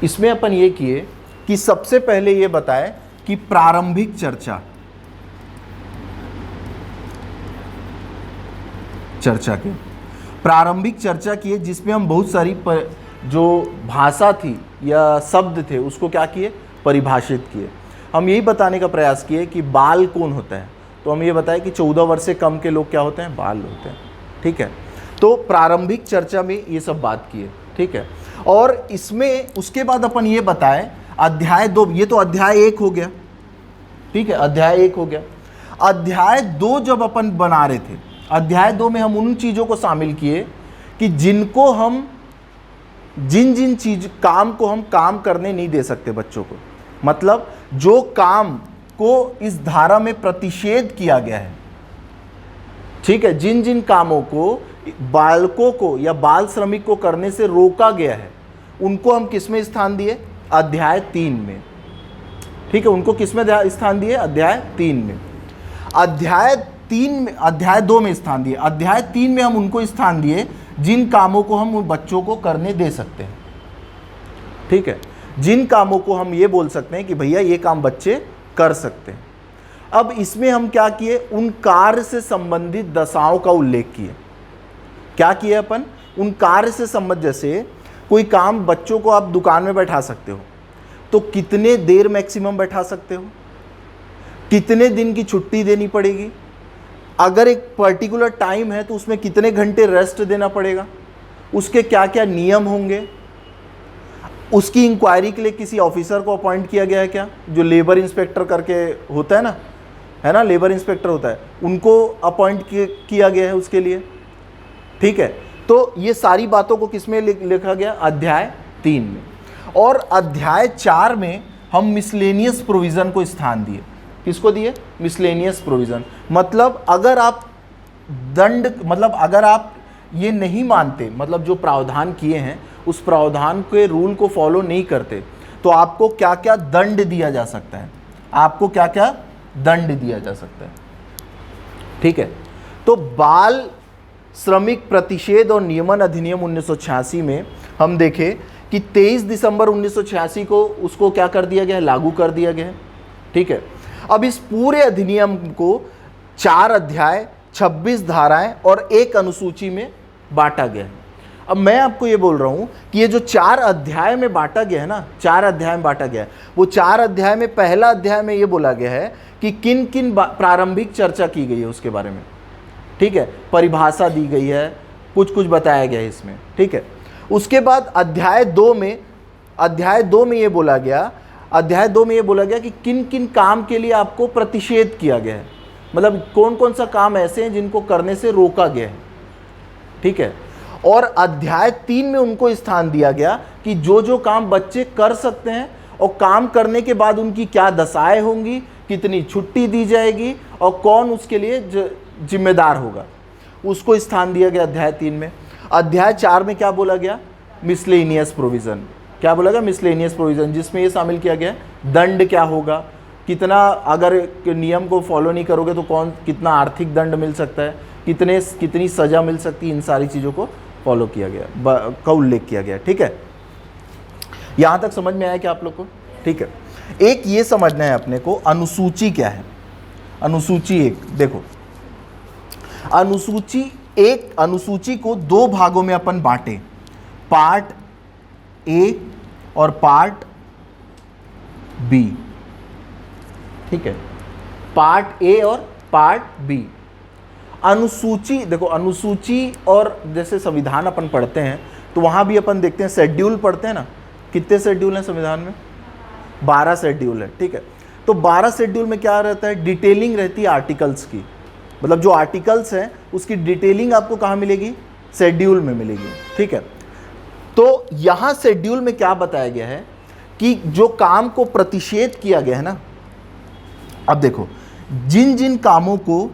इसमें अपन ये किए कि सबसे पहले ये बताए कि प्रारंभिक चर्चा की प्रारंभिक चर्चा की है, जिसमें हम बहुत सारी जो भाषा थी या शब्द थे उसको क्या किए, परिभाषित किए। हम यही बताने का प्रयास किए कि बाल कौन होता है, तो हम ये बताए कि 14 वर्ष से कम के लोग क्या होते हैं, बाल होते हैं, ठीक है। तो प्रारंभिक चर्चा में ये सब बात की है, ठीक है। और इसमें उसके बाद अपन ये बताए अध्याय 2, ये तो अध्याय 1 हो गया, ठीक है, अध्याय 1 हो गया। अध्याय 2 जब अपन बना रहे थे, अध्याय 2 में हम उन चीज़ों को शामिल किए कि जिनको हम जिन चीज काम को हम काम करने नहीं दे सकते बच्चों को, मतलब जो काम को इस धारा में प्रतिषेध किया गया है, ठीक है, जिन कामों को बालकों को या बाल श्रमिक को करने से रोका गया है, उनको हम किस में स्थान दिए, अध्याय 3 में, ठीक है। उनको किस में स्थान दिए, अध्याय 3 में। अध्याय 3 में, अध्याय 2 में स्थान दिए, अध्याय 3 में हम उनको स्थान दिए जिन कामों को हम उन बच्चों को करने दे सकते हैं, ठीक है, जिन कामों को हम ये बोल सकते हैं कि भैया ये काम बच्चे कर सकते हैं। अब इसमें हम क्या किए, उन कार्य से संबंधित दशाओं का उल्लेख किए। क्या किए अपन, उन कार्य से संबंधित, जैसे कोई काम बच्चों को आप दुकान में बैठा सकते हो, तो कितने देर मैक्सिमम बैठा सकते हो, कितने दिन की छुट्टी देनी पड़ेगी, अगर एक पर्टिकुलर टाइम है तो उसमें कितने घंटे रेस्ट देना पड़ेगा, उसके क्या क्या नियम होंगे, उसकी इंक्वायरी के लिए किसी ऑफिसर को अपॉइंट किया गया है क्या, जो लेबर इंस्पेक्टर करके होता है ना, लेबर इंस्पेक्टर होता है, उनको अपॉइंट किया गया है उसके लिए, ठीक है। तो ये सारी बातों को किसमें लिखा गया, अध्याय 3 में। और अध्याय 4 में हम मिसलेनियस प्रोविज़न को स्थान दिए। किसको दिए, मिसलेनियस प्रोविज़न। मतलब अगर आप अगर आप ये नहीं मानते, मतलब जो प्रावधान किए हैं उस प्रावधान के रूल को फॉलो नहीं करते, तो आपको क्या क्या दंड दिया जा सकता है, आपको क्या क्या दंड दिया जा सकता है, ठीक है। तो बाल श्रमिक प्रतिषेध और नियमन अधिनियम 1986 में हम देखें कि 23 दिसंबर 1986 को उसको क्या कर दिया गया है, लागू कर दिया गया है, ठीक है। अब इस पूरे अधिनियम को 4 अध्याय, 26 धाराएं और एक अनुसूची में बांटा गया है। अब मैं आपको ये बोल रहा हूं कि ये जो 4 अध्याय में बांटा गया है ना, 4 अध्याय में बांटा गया है, वो 4 अध्याय में पहला अध्याय में ये बोला गया है कि किन किन प्रारंभिक चर्चा की गई है उसके बारे में, ठीक है, परिभाषा दी गई है, कुछ बताया गया है इसमें, ठीक है। उसके बाद अध्याय 2 में ये बोला गया, अध्याय 2 में ये बोला गया कि किन किन काम के लिए आपको प्रतिषेध किया गया है, मतलब कौन कौन सा काम ऐसे हैं जिनको करने से रोका गया है, ठीक है। और अध्याय 3 में उनको स्थान दिया गया कि जो काम बच्चे कर सकते हैं और काम करने के बाद उनकी क्या दशाएं होंगी, कितनी छुट्टी दी जाएगी और कौन उसके लिए जिम्मेदार होगा, उसको स्थान दिया गया अध्याय 3 में। अध्याय 4 में क्या बोला गया, मिसलेनियस प्रोविज़न। क्या बोला गया, मिसलेनियस प्रोविज़न, जिसमें ये शामिल किया गया दंड क्या होगा, कितना, अगर नियम को फॉलो नहीं करोगे तो कितना आर्थिक दंड मिल सकता है, कितनी सज़ा मिल सकती है, इन सारी चीज़ों को फॉलो किया गया, का उल्लेख किया गया, ठीक है। यहाँ तक समझ में आया क्या आप लोग को, ठीक है। एक ये समझना है अपने को, अनुसूची क्या है। अनुसूची 1 देखो, अनुसूची को 2 भागों में अपन बांटे, पार्ट ए और पार्ट बी, ठीक है, पार्ट ए और पार्ट बी। अनुसूची देखो, अनुसूची और जैसे संविधान अपन पढ़ते हैं तो वहाँ भी अपन देखते हैं शेड्यूल पढ़ते हैं ना, कितने शेड्यूल हैं संविधान में, 12 शेड्यूल है, ठीक है। तो 12 शेड्यूल में क्या रहता है, डिटेलिंग रहती है आर्टिकल्स की, मतलब जो आर्टिकल्स हैं उसकी डिटेलिंग आपको कहाँ मिलेगी, शेड्यूल में मिलेगी, ठीक है। तो यहाँ शेड्यूल में क्या बताया गया है कि जो काम को प्रतिषेध किया गया है ना, अब देखो, जिन जिन कामों को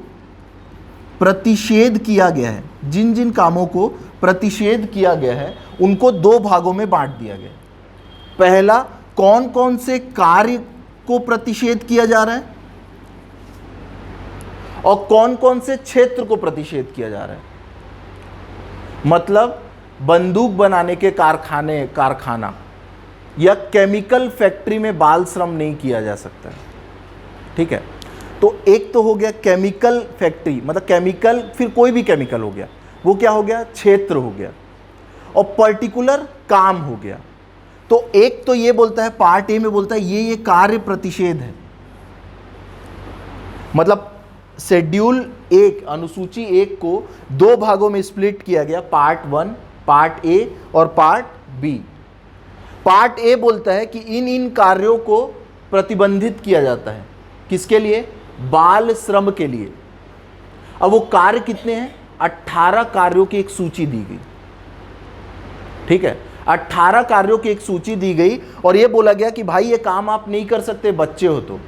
प्रतिषेध किया गया है, जिन जिन कामों को प्रतिषेध किया गया है उनको दो भागों में बांट दिया गया है। पहला, कौन कौन से कार्य को प्रतिषेध किया जा रहा है और कौन कौन से क्षेत्र को प्रतिषेध किया जा रहा है। मतलब बंदूक बनाने के कारखाना या केमिकल फैक्ट्री में बाल श्रम नहीं किया जा सकता है, ठीक है। तो एक तो हो गया केमिकल फैक्ट्री, मतलब केमिकल, फिर कोई भी केमिकल हो गया, वो क्या हो गया, क्षेत्र हो गया, और पर्टिकुलर काम हो गया। तो एक तो ये बोलता है, पार्ट ए में बोलता है ये कार्य प्रतिषेध है। मतलब शेड्यूल 1, अनुसूची 1 को दो भागों में स्प्लिट किया गया, पार्ट 1, पार्ट ए और पार्ट बी। पार्ट ए बोलता है कि इन इन कार्यों को प्रतिबंधित किया जाता है, किसके लिए, बाल श्रम के लिए। अब वो कार्य कितने हैं, 18 कार्यों की एक सूची दी गई, ठीक है। 18 कार्यों की एक सूची दी गई और ये बोला गया कि भाई ये काम आप नहीं कर सकते, बच्चे हो तो,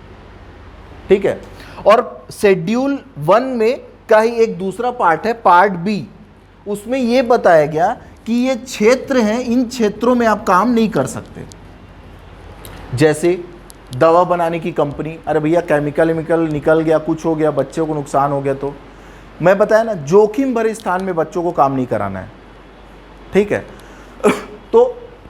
ठीक है। और शेड्यूल 1 में का ही एक दूसरा पार्ट है, पार्ट बी, उसमें ये बताया गया कि ये क्षेत्र हैं, इन क्षेत्रों में आप काम नहीं कर सकते। जैसे दवा बनाने की कंपनी, अरे भैया केमिकल निकल गया, कुछ हो गया, बच्चों को नुकसान हो गया, तो मैं बताया ना, जोखिम भरे स्थान में बच्चों को काम नहीं कराना है, ठीक है। तो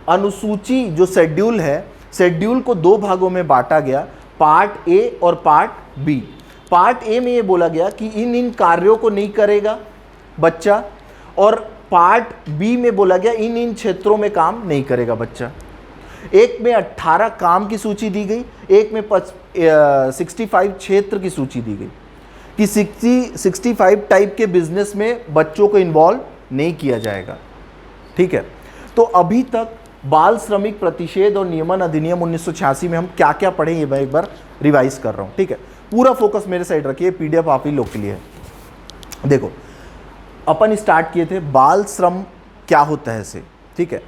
अनुसूची जो शेड्यूल है, शेड्यूल को दो भागों में बांटा गया, पार्ट ए और पार्ट बी। पार्ट ए में ये बोला गया कि इन इन कार्यों को नहीं करेगा बच्चा, और पार्ट बी में बोला गया इन इन क्षेत्रों में काम नहीं करेगा बच्चा। एक में 18 काम की सूची दी गई, एक में 65 क्षेत्र की सूची दी गई कि 65 टाइप के बिजनेस में बच्चों को इन्वॉल्व नहीं किया जाएगा, ठीक है। तो अभी तक बाल श्रमिक प्रतिषेध और नियमन अधिनियम 1986 में हम क्या क्या पढ़े, ये मैं एक बार रिवाइज कर रहा हूँ, ठीक है। पूरा फोकस मेरे साइड रखिए, पीडीएफ आप ही लोग के लिए है। देखो, अपन स्टार्ट किए थे बाल श्रम क्या होता है से, ठीक है।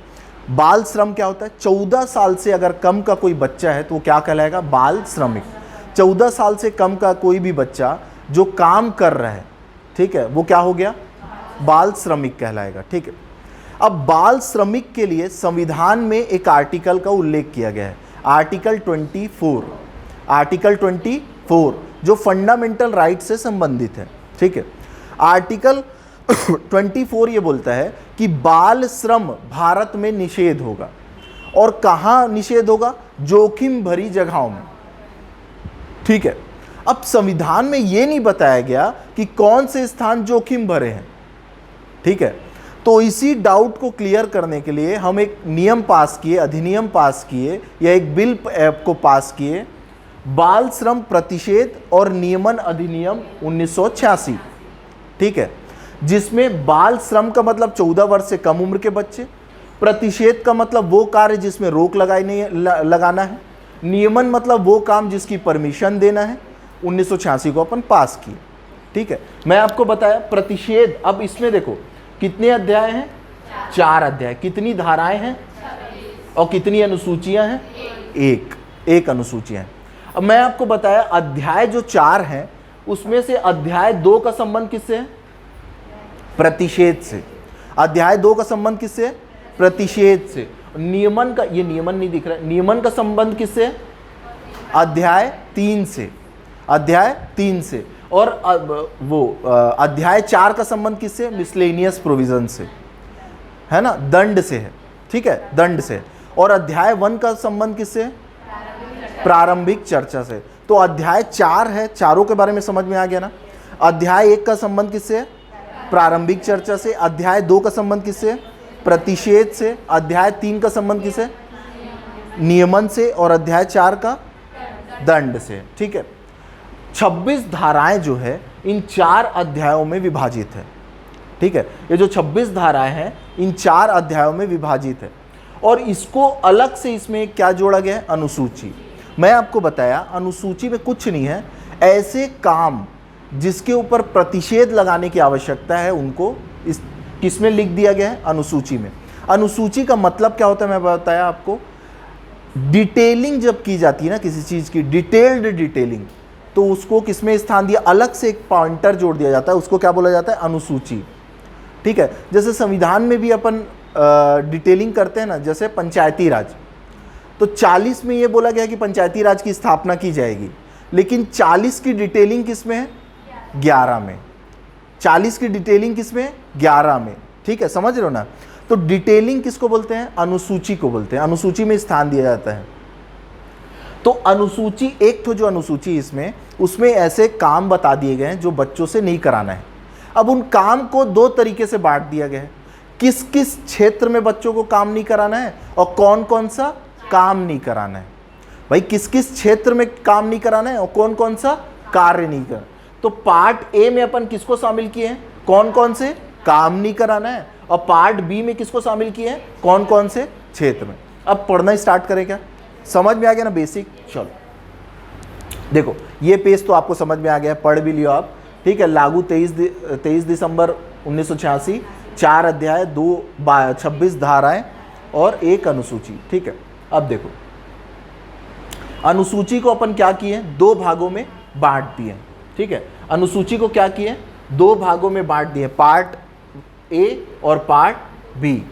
बाल श्रम क्या होता है, 14 साल से अगर कम का कोई बच्चा है तो वो क्या कहलाएगा, बाल श्रमिक। 14 साल से कम का कोई भी बच्चा जो काम कर रहा है, ठीक है, वो क्या हो गया, बाल श्रमिक कहलाएगा, ठीक है। अब बाल श्रमिक के लिए संविधान में एक आर्टिकल का उल्लेख किया गया है, आर्टिकल 24, आर्टिकल 24 जो फंडामेंटल राइट से संबंधित है, ठीक है। आर्टिकल 24 ये बोलता है कि बाल श्रम भारत में निषेध होगा, और कहाँ निषेध होगा, जोखिम भरी जगहों में, ठीक है। अब संविधान में ये नहीं बताया गया कि कौन से स्थान जोखिम भरे हैं, ठीक है। तो इसी डाउट को क्लियर करने के लिए हम एक नियम पास किए, अधिनियम पास किए, या एक बिल को पास किए, बाल श्रम प्रतिषेध और नियमन अधिनियम 1986, ठीक है, जिसमें बाल श्रम का मतलब 14 वर्ष से कम उम्र के बच्चे, प्रतिषेध का मतलब वो कार्य जिसमें रोक लगाना है, नियमन मतलब वो काम जिसकी परमिशन देना है। 1986 को अपन पास किए, ठीक है। मैं आपको बताया प्रतिषेध, अब इसमें देखो कितने अध्याय हैं, 4 अध्याय, कितनी धाराएं हैं और कितनी अनुसूचियां हैं, एक अनुसूचियां हैं। अब मैं आपको बताया अध्याय जो 4 हैं उसमें से अध्याय 2 का संबंध किससे है, प्रतिषेध से। अध्याय 2 का संबंध किससे है, प्रतिषेध से। नियमन का, ये नियमन नहीं दिख रहा है, नियमन का संबंध किससे है, अध्याय 3 से, अध्याय 3 से। और अध्याय 4 का संबंध किससे, मिसलेनियस प्रोविजन से, है ना, दंड से है, ठीक है, दंड से। और अध्याय 1 का संबंध किससे, प्रारंभिक चर्चा से। तो अध्याय 4 है, चारों के बारे में समझ में आ गया ना। अध्याय 1 का संबंध किससे है, प्रारंभिक चर्चा से। अध्याय 2 का संबंध किससे, प्रतिषेध से। अध्याय 3 का संबंध किससे, नियमन से। और अध्याय 4 का दंड से, ठीक है। 26 धाराएं जो है इन 4 अध्यायों में विभाजित है, ठीक है। ये जो 26 धाराएं हैं इन 4 अध्यायों में विभाजित है, और इसको अलग से इसमें क्या जोड़ा गया है, अनुसूची। मैं आपको बताया अनुसूची में कुछ नहीं है, ऐसे काम जिसके ऊपर प्रतिषेध लगाने की आवश्यकता है उनको इस किसमें लिख दिया गया है, अनुसूची में। अनुसूची का मतलब क्या होता है मैं बताया आपको, डिटेलिंग जब की जाती है ना किसी चीज की, डिटेल्ड डिटेलिंग, तो उसको किसमें स्थान दिया, अलग से एक पॉइंटर जोड़ दिया जाता है, उसको क्या बोला जाता है, अनुसूची। ठीक है, जैसे संविधान में भी अपन डिटेलिंग करते हैं ना, जैसे पंचायती राज, तो 40 में ये बोला गया कि पंचायती राज की स्थापना की जाएगी, लेकिन 40 की डिटेलिंग किसमें है, 11 में। 40 की डिटेलिंग किसमें है, 11 में। ठीक है, समझ रहे हो ना। तो डिटेलिंग किसको बोलते हैं, अनुसूची को बोलते हैं, अनुसूची में स्थान दिया जाता है। तो अनुसूची, एक तो जो अनुसूची इसमें, उसमें ऐसे काम बता दिए गए हैं जो बच्चों से नहीं कराना है। अब उन काम को दो तरीके से बांट दिया गया है, किस किस क्षेत्र में बच्चों को काम नहीं कराना है और कौन कौन सा काम नहीं कराना है। भाई किस किस क्षेत्र में काम नहीं कराना है और कौन कौन सा कार्य नहीं करना। तो पार्ट ए में अपन किसको शामिल किए हैं, कौन कौन से काम नहीं कराना है, और पार्ट बी में किसको शामिल किए हैं, कौन कौन से क्षेत्र में। अब पढ़ना स्टार्ट करें क्या, समझ में आ गया ना बेसिक। चलो देखो, ये पेज तो आपको समझ में आ गया, पढ़ भी लियो आप। ठीक है, लागू 23 दिसंबर 1986, 4 अध्याय, 26 धाराएं और 1 अनुसूची। ठीक है, अब देखो अनुसूची को अपन क्या किए, 2 भागों में बांट दिए। ठीक है, अनुसूची को क्या किए, 2 भागों में बांट दिए, पार्ट ए और पार्ट बी।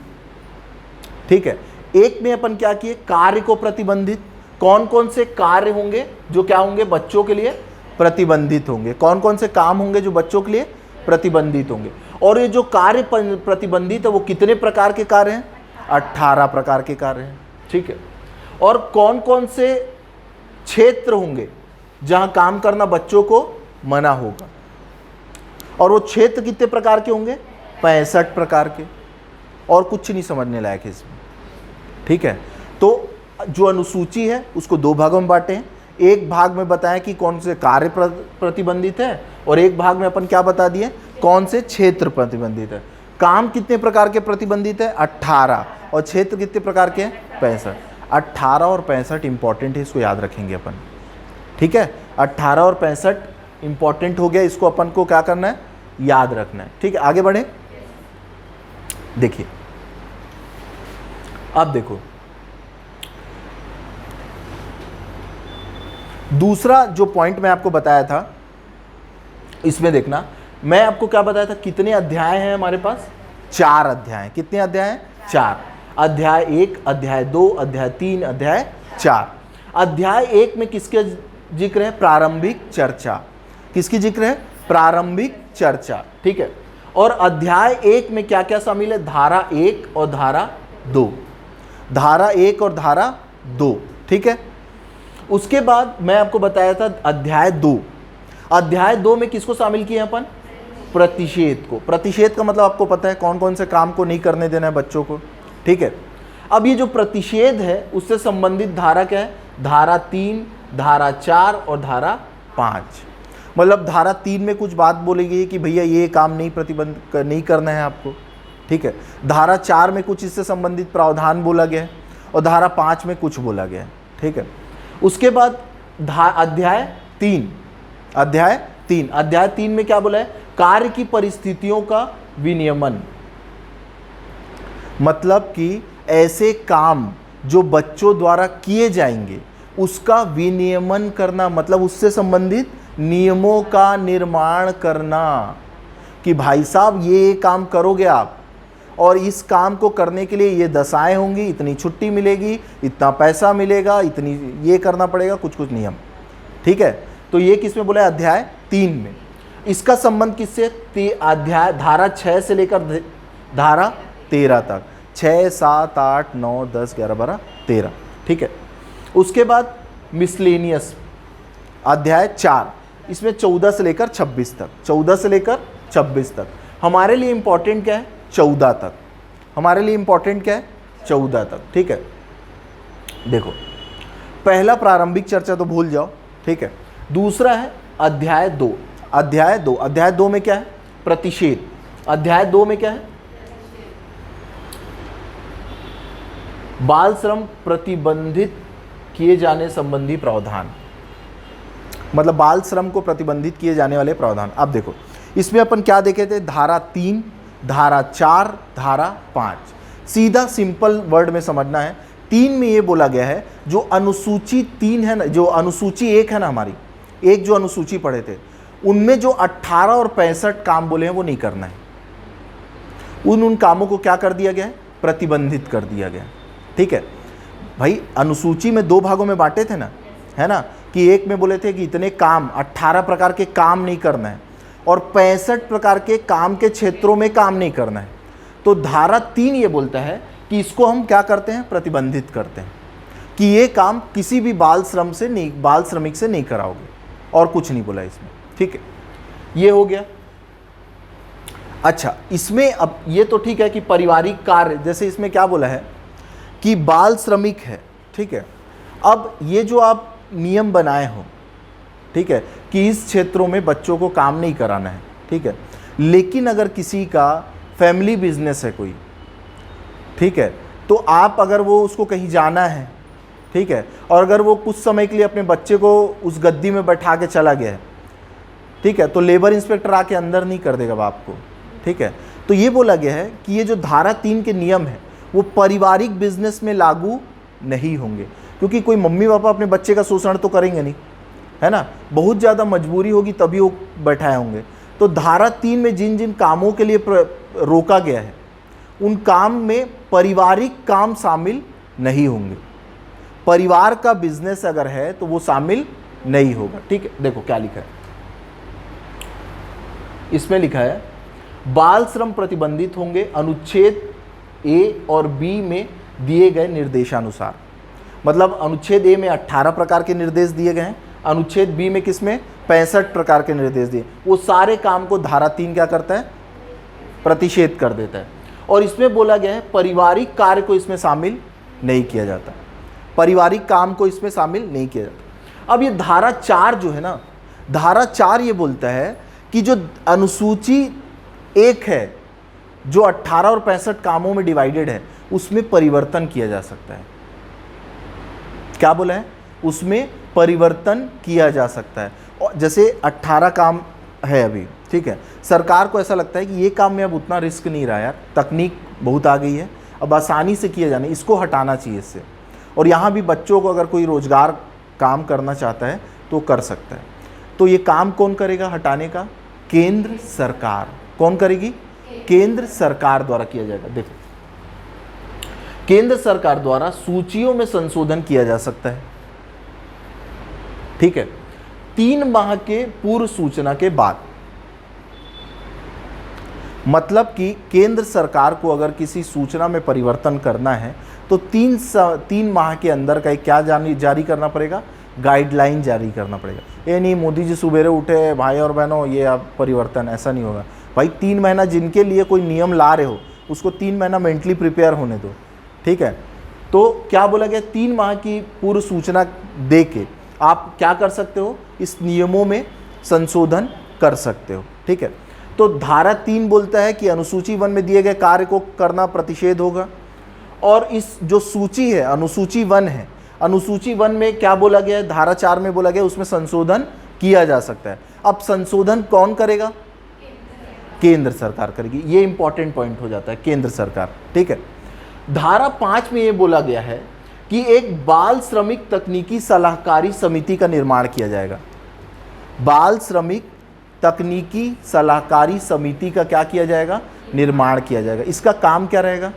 ठीक है, एक में अपन क्या किए, कार्य को प्रतिबंधित, कौन कौन से कार्य होंगे जो क्या होंगे, बच्चों के लिए प्रतिबंधित होंगे, कौन कौन से काम होंगे जो बच्चों के लिए प्रतिबंधित होंगे। और ये जो कार्य प्रतिबंधित है वो कितने प्रकार के कार्य हैं, 18 प्रकार के कार्य हैं। ठीक है, और कौन कौन से क्षेत्र होंगे जहां काम करना बच्चों को मना होगा, और वो क्षेत्र कितने प्रकार के होंगे, 65 प्रकार के, और कुछ नहीं समझने लायक है इसमें। ठीक है, तो जो अनुसूची है उसको 2 भागों में बांटे हैं, एक भाग में बताएं कि कौन से कार्य प्रतिबंधित है, और एक भाग में अपन क्या बता दिए, कौन से क्षेत्र प्रतिबंधित है। काम कितने प्रकार के प्रतिबंधित है, 18, और क्षेत्र कितने प्रकार के हैं, 65। 18 और 65 इंपॉर्टेंट है, इसको याद रखेंगे अपन। ठीक है, 18 और 65 इंपॉर्टेंट हो गया, इसको अपन को क्या करना है, याद रखना है। ठीक है, आगे बढ़े। देखिए अब देखो, दूसरा जो पॉइंट मैं आपको बताया था, इसमें देखना, मैं आपको क्या बताया था, कितने अध्याय हैं हमारे पास, 4 अध्याय। कितने अध्याय हैं, 4। अध्याय 1, अध्याय 2, अध्याय 3, अध्याय 4। अध्याय 1 में किसके जिक्र है, प्रारंभिक चर्चा। किसकी जिक्र है, प्रारंभिक चर्चा। ठीक है, और अध्याय 1 में क्या क्या शामिल है, धारा 1 और धारा 2। धारा 1 और धारा 2। ठीक है, उसके बाद मैं आपको बताया था अध्याय 2। अध्याय 2 में किसको शामिल किए अपन, प्रतिषेध को। प्रतिषेध का मतलब आपको पता है, कौन कौन से काम को नहीं करने देना है बच्चों को। ठीक है, अब ये जो प्रतिषेध है उससे संबंधित धारा क्या है, धारा 3, धारा 4 और धारा 5। मतलब धारा 3 में कुछ बात बोली गई कि भैया ये काम नहीं करना है आपको। ठीक है, धारा 4 में कुछ इससे संबंधित प्रावधान बोला गया है, और धारा 5 में कुछ बोला गया है। ठीक है, उसके बाद अध्याय 3 में क्या बोला है, कार्य की परिस्थितियों का विनियमन। मतलब कि ऐसे काम जो बच्चों द्वारा किए जाएंगे उसका विनियमन करना, मतलब उससे संबंधित नियमों का निर्माण करना, कि भाई साहब ये काम करोगे आप, और इस काम को करने के लिए ये दशाएं होंगी, इतनी छुट्टी मिलेगी, इतना पैसा मिलेगा, इतनी ये करना पड़ेगा, कुछ कुछ नियम। ठीक है, तो ये किस में बोला है, अध्याय 3 में। इसका संबंध किससे, अध्याय धारा 6 से लेकर धारा 13 तक, 6, 7, 8, 9, 10, 11, 12, 13। ठीक है, उसके बाद मिसलेनियस अध्याय 4, इसमें 14 से लेकर 26 तक। 14 से लेकर 26 तक हमारे लिए इंपॉर्टेंट क्या है, 14 तक। हमारे लिए इंपॉर्टेंट क्या है, 14 तक। ठीक है, देखो पहला प्रारंभिक चर्चा तो भूल जाओ। ठीक है, दूसरा है अध्याय 2। अध्याय 2 में क्या है, प्रतिषेध। अध्याय 2 में क्या है, बाल श्रम प्रतिबंधित किए जाने संबंधी प्रावधान, मतलब बाल श्रम को प्रतिबंधित किए जाने वाले प्रावधान। अब देखो इसमें अपन क्या देखे थे, धारा 3, धारा 4, धारा 5। सीधा सिंपल वर्ड में समझना है, 3 में ये बोला गया है, जो अनुसूची 3 है ना, जो अनुसूची 1 है ना, हमारी एक जो अनुसूची पढ़े थे, उनमें जो 18 और 65 काम बोले हैं वो नहीं करना है। उन कामों को क्या कर दिया गया है? प्रतिबंधित कर दिया गया। ठीक है भाई, अनुसूची में 2 भागों में बांटे थे ना, है ना, कि एक में बोले थे कि इतने काम, 18 प्रकार के काम नहीं करना है, और 65 प्रकार के काम के क्षेत्रों में काम नहीं करना है। तो धारा 3 ये बोलता है कि इसको हम क्या करते हैं? प्रतिबंधित करते हैं, कि ये काम किसी भी बाल श्रमिक से नहीं कराओगे, और कुछ नहीं बोला इसमें। ठीक है, ये हो गया। अच्छा, इसमें अब ये तो ठीक है कि पारिवारिक कार्य, जैसे इसमें क्या बोला है कि बाल श्रमिक है। ठीक है, अब ये जो आप नियम बनाए हो, ठीक है, कि इस क्षेत्रों में बच्चों को काम नहीं कराना है, ठीक है, लेकिन अगर किसी का फैमिली बिजनेस है कोई, ठीक है, तो आप अगर वो उसको कहीं जाना है, ठीक है, और अगर वो कुछ समय के लिए अपने बच्चे को उस गद्दी में बैठा के चला गया है, ठीक है, तो लेबर इंस्पेक्टर आके अंदर नहीं कर देगा बाप को। ठीक है, तो ये बोला गया है कि ये जो धारा 3 के नियम है वो पारिवारिक बिजनेस में लागू नहीं होंगे, क्योंकि कोई मम्मी पापा अपने बच्चे का शोषण तो करेंगे नहीं, है ना, बहुत ज़्यादा मजबूरी होगी तभी वो बैठाए होंगे। तो धारा 3 में जिन जिन कामों के लिए रोका गया है, उन काम में पारिवारिक काम शामिल नहीं होंगे। परिवार का बिजनेस अगर है तो वो शामिल नहीं होगा। ठीक है, देखो क्या लिखा है इसमें, लिखा है बाल श्रम प्रतिबंधित होंगे अनुच्छेद ए और बी में दिए गए निर्देशानुसार। मतलब अनुच्छेद ए में 18 प्रकार के निर्देश दिए गए हैं, अनुच्छेद बी में किसमें 65 प्रकार के निर्देश दिए। वो सारे काम को धारा 3 क्या करता है? प्रतिषेध कर देता है। और इसमें बोला गया है पारिवारिक कार्य को इसमें शामिल नहीं किया जाता, पारिवारिक काम को इसमें शामिल नहीं किया जाता। अब ये धारा 4 जो है ना, धारा 4 ये बोलता है कि जो अनुसूची 1 है, जो 18 और 65 कामों में डिवाइडेड है, उसमें परिवर्तन किया जा सकता है। क्या बोला है? उसमें परिवर्तन किया जा सकता है। और जैसे 18 काम है अभी, ठीक है, सरकार को ऐसा लगता है कि ये काम में अब उतना रिस्क नहीं रहा यार, तकनीक बहुत आ गई है, अब आसानी से किया जाना, इसको हटाना चाहिए इससे। और यहाँ भी बच्चों को अगर कोई रोजगार काम करना चाहता है तो कर सकता है। तो ये काम कौन करेगा हटाने का? केंद्र सरकार। कौन करेगी? केंद्र सरकार द्वारा किया जाएगा। देखो, केंद्र सरकार द्वारा सूचियों में संशोधन किया जा सकता है, ठीक है, 3 माह के पूर्व सूचना के बाद। मतलब कि केंद्र सरकार को अगर किसी सूचना में परिवर्तन करना है तो 3 माह के अंदर का क्या जारी करना पड़ेगा? गाइडलाइन जारी करना पड़ेगा। ये नहीं मोदी जी सुबेरे उठे भाई और बहनों ये अब परिवर्तन, ऐसा नहीं होगा भाई। 3 महीना जिनके लिए कोई नियम ला रहे हो उसको 3 महीना मेंटली प्रिपेयर होने दो, ठीक है। तो क्या बोला गया? 3 माह की पूर्व सूचना दे के आप क्या कर सकते हो? इस नियमों में संशोधन कर सकते हो, ठीक है। तो धारा 3 बोलता है कि अनुसूची 1 में दिए गए कार्य को करना प्रतिषेध होगा। और इस जो सूची है अनुसूची 1 है, अनुसूची 1 में क्या बोला गया है? धारा 4 में बोला गया उसमें संशोधन किया जा सकता है। अब संशोधन कौन करेगा? केंद्र सरकार करेगी। ये इंपॉर्टेंट पॉइंट हो जाता है, केंद्र सरकार, ठीक है। धारा 5 में ये बोला गया है कि एक बाल श्रमिक तकनीकी सलाहकारी समिति का निर्माण किया जाएगा। बाल श्रमिक तकनीकी सलाहकारी समिति का क्या किया जाएगा? निर्माण किया जाएगा। इसका काम क्या रहेगा?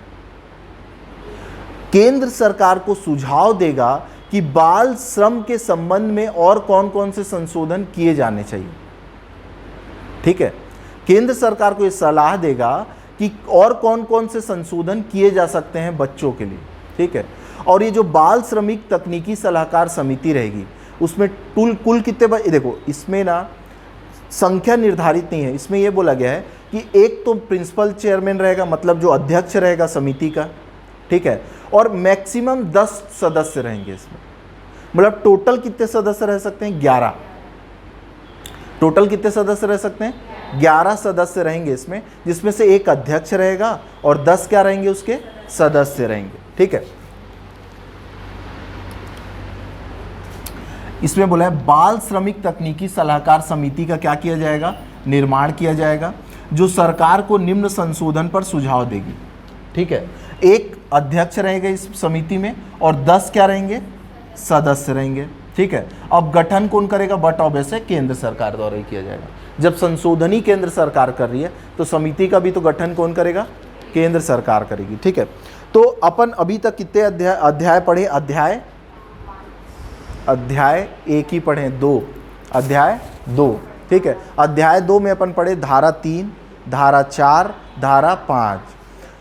केंद्र सरकार को सुझाव देगा कि बाल श्रम के संबंध में और कौन कौन से संशोधन किए जाने चाहिए, ठीक है। केंद्र सरकार को यह सलाह देगा कि और कौन कौन से संशोधन किए जा सकते हैं बच्चों के लिए, ठीक है। और ये जो बाल श्रमिक तकनीकी सलाहकार समिति रहेगी उसमें कुल कितने, देखो इसमें ना संख्या निर्धारित नहीं है। इसमें यह बोला गया है कि एक तो प्रिंसिपल चेयरमैन रहेगा, मतलब जो अध्यक्ष रहेगा समिति का, ठीक है, और मैक्सिमम 10 सदस्य रहेंगे इसमें। मतलब टोटल कितने सदस्य रह सकते हैं? 11। टोटल कितने सदस्य रह सकते हैं? 11 सदस्य रहेंगे इसमें, जिसमें से एक अध्यक्ष रहेगा और 10 क्या रहेंगे? उसके सदस्य रहेंगे, ठीक है। इसमें बोला है बाल श्रमिक तकनीकी सलाहकार समिति का क्या किया जाएगा? निर्माण किया जाएगा, जो सरकार को निम्न संशोधन पर सुझाव देगी, ठीक है। एक अध्यक्ष रहेंगे इस समिति में और 10 क्या रहेंगे, सदस्य रहेंगे। ठीक है, अब गठन कौन करेगा, बट ऑब्वियस है केंद्र सरकार द्वारा ही किया जाएगा। जब संशोधन ही केंद्र सरकार कर रही है तो समिति का भी तो गठन कौन करेगा, केंद्र सरकार करेगी। ठीक है, तो अपन अभी तक कितने अध्याय पढ़े, अध्याय एक ही पढ़े, 2 अध्याय 2। ठीक है, अध्याय 2 में अपन पढ़े धारा 3, धारा 4, धारा 5।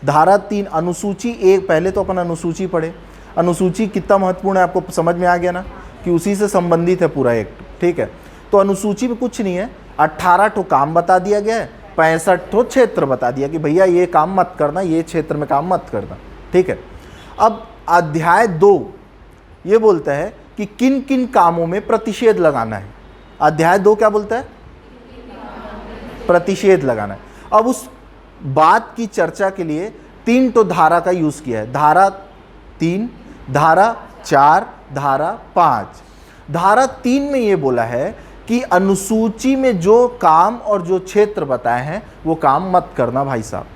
धारा 3 अनुसूची 1, पहले तो अपन अनुसूची पढ़े। अनुसूची कितना महत्वपूर्ण है आपको समझ में आ गया ना, कि उसी से संबंधित है पूरा एक्ट। ठीक है, तो अनुसूची में कुछ नहीं है, 18 ठो काम बता दिया गया है, 65 ठो क्षेत्र बता दिया कि भैया ये काम मत करना, ये क्षेत्र में काम मत करना। ठीक है, अब अध्याय 2 ये बोलता है कि किन किन कामों में प्रतिषेध लगाना है। अध्याय 2 क्या बोलता है, प्रतिषेध लगाना है। अब उस बात की चर्चा के लिए 3 तो धारा का यूज किया है, धारा 3, धारा 4, धारा 5। धारा 3 में ये बोला है कि अनुसूची में जो काम और जो क्षेत्र बताए हैं वो काम मत करना भाई साहब।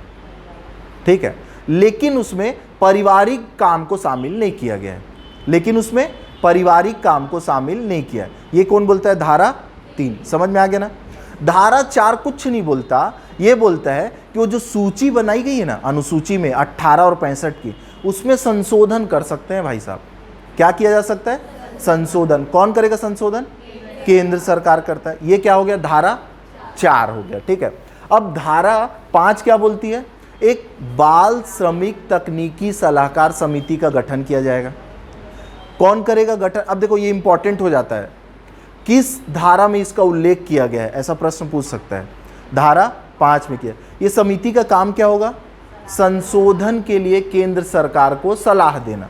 ठीक है, लेकिन उसमें पारिवारिक काम को शामिल नहीं किया गया है, लेकिन उसमें पारिवारिक काम को शामिल नहीं किया है। ये कौन बोलता है, धारा 3। समझ में आ गया ना। धारा 4 कुछ नहीं बोलता, ये बोलता है कि वो जो सूची बनाई गई है ना अनुसूची में 18 और 65 की, उसमें संशोधन कर सकते हैं भाई साहब। क्या किया जा सकता है, संशोधन। कौन करेगा संशोधन, केंद्र सरकार करता है। ये क्या हो गया, धारा 4 हो गया। ठीक है, अब धारा 5 क्या बोलती है, एक बाल श्रमिक तकनीकी सलाहकार समिति का गठन किया जाएगा। कौन करेगा गठन, अब देखो ये इंपॉर्टेंट हो जाता है, किस धारा में इसका उल्लेख किया गया है, ऐसा प्रश्न पूछ सकता है। धारा 5 में किया। ये समिति का काम क्या होगा, संशोधन के लिए केंद्र सरकार को सलाह देना,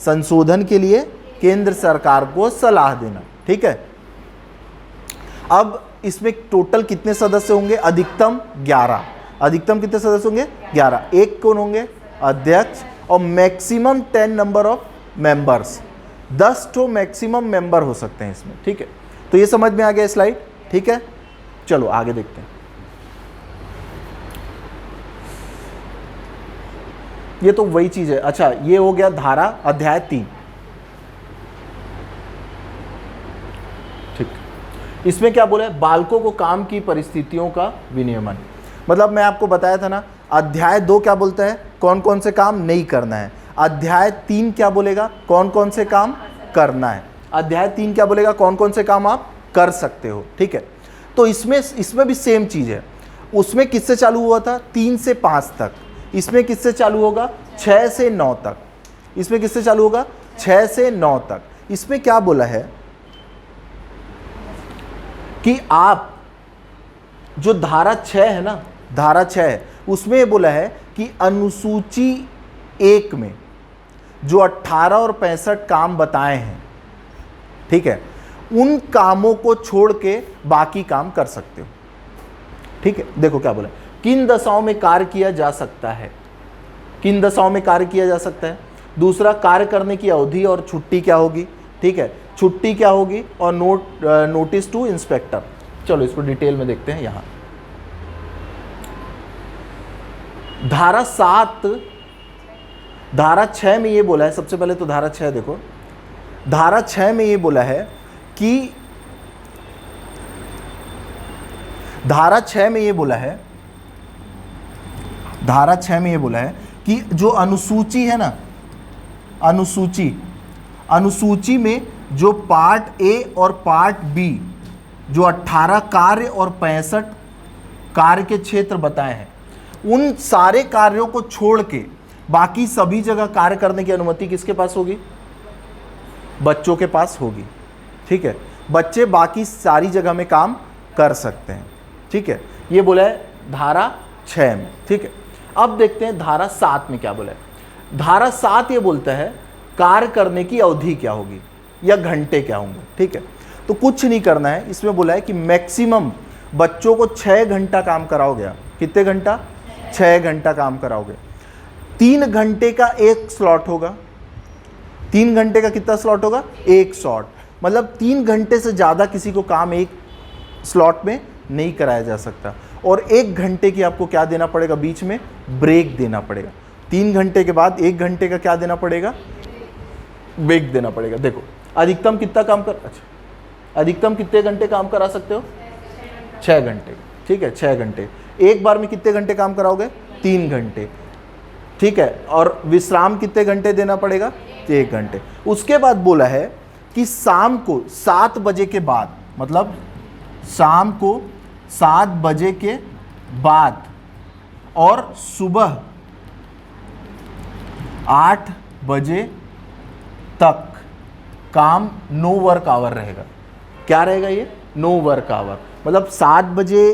संशोधन के लिए केंद्र सरकार को सलाह देना। ठीक है, अब इसमें टोटल कितने सदस्य होंगे, अधिकतम 11। अधिकतम कितने सदस्य होंगे, 11। एक कौन होंगे, अध्यक्ष, और मैक्सिमम 10 नंबर ऑफ मेंबर्स, 10 तो मैक्सिमम मेंबर हो सकते हैं इसमें। ठीक है, तो ये समझ में आ गया स्लाइड। ठीक है, चलो आगे देखते हैं। ये तो वही चीज है। अच्छा, ये हो गया धारा अध्याय 3। ठीक, इसमें क्या बोला है, बालकों को काम की परिस्थितियों का विनियमन। मतलब मैं आपको बताया था ना, अध्याय 2 क्या बोलता है, कौन कौन से काम नहीं करना है। अध्याय 3 क्या बोलेगा, कौन कौन से काम करना है। अध्याय 3 क्या बोलेगा, कौन कौन से काम आप कर सकते हो। ठीक है, तो इसमें भी सेम चीज है। उसमें किससे चालू हुआ था, 3 से 5 तक। इसमें किससे चालू होगा, 6 से 9 तक। इसमें किससे चालू होगा, 6 से 9 तक। इसमें क्या बोला है कि आप जो धारा 6 है ना, धारा 6 है, उसमें बोला है कि अनुसूची 1 में जो 18 और 65 काम बताए हैं, ठीक है, उन कामों को छोड़ के बाकी काम कर सकते हो। ठीक है, देखो क्या बोला, किन दशाओं में कार्य किया जा सकता है, किन दशाओं में कार्य किया जा सकता है। दूसरा, कार्य करने की अवधि और छुट्टी क्या होगी। ठीक है, छुट्टी क्या होगी, और नोटिस टू इंस्पेक्टर। चलो इसको डिटेल में देखते हैं। यहां धारा 7, धारा 6 में ये बोला है, सबसे पहले तो धारा 6 देखो। धारा 6 में ये बोला है कि धारा 6 में ये बोला है, धारा 6 में ये बोला है कि जो अनुसूची है ना, अनुसूची में जो पार्ट ए और पार्ट बी, जो 18 कार्य और 65 कार्य के क्षेत्र बताए हैं, उन सारे कार्यों को छोड़ के बाकी सभी जगह कार्य करने की अनुमति किसके पास होगी, बच्चों के पास होगी। ठीक है, बच्चे बाकी सारी जगह में काम कर सकते हैं। ठीक है, ये बोला है धारा 6 में। ठीक है, अब देखते हैं धारा 7 में क्या बोला है। धारा 7 ये बोलता है कार्य करने की अवधि क्या होगी या घंटे क्या होंगे। ठीक है, तो कुछ नहीं करना है। इसमें बोला है कि मैक्सिमम बच्चों को 6 घंटा काम कराओगे। कितने घंटा, 6 घंटा काम कराओगे। 3 घंटे का एक स्लॉट होगा। 3 घंटे का कितना स्लॉट होगा, एक स्लॉट। मतलब 3 घंटे से ज़्यादा किसी को काम एक स्लॉट में नहीं कराया जा सकता। और 1 घंटे की आपको क्या देना पड़ेगा, बीच में ब्रेक देना पड़ेगा। 3 घंटे के बाद 1 घंटे का क्या देना पड़ेगा, ब्रेक देना पड़ेगा। देखो अधिकतम कितना काम कर, अच्छा अधिकतम कितने घंटे काम करा सकते हो, 6 घंटे, ठीक है 6 घंटे। एक बार में कितने घंटे काम कराओगे, 3 घंटे, ठीक है। और विश्राम कितने घंटे देना पड़ेगा, 1 घंटे। उसके बाद बोला है कि शाम को 7 बजे के बाद, मतलब शाम को 7 बजे के बाद और सुबह 8 बजे तक काम नो वर्क आवर रहेगा। क्या रहेगा ये, नो वर्क आवर, मतलब 7 बजे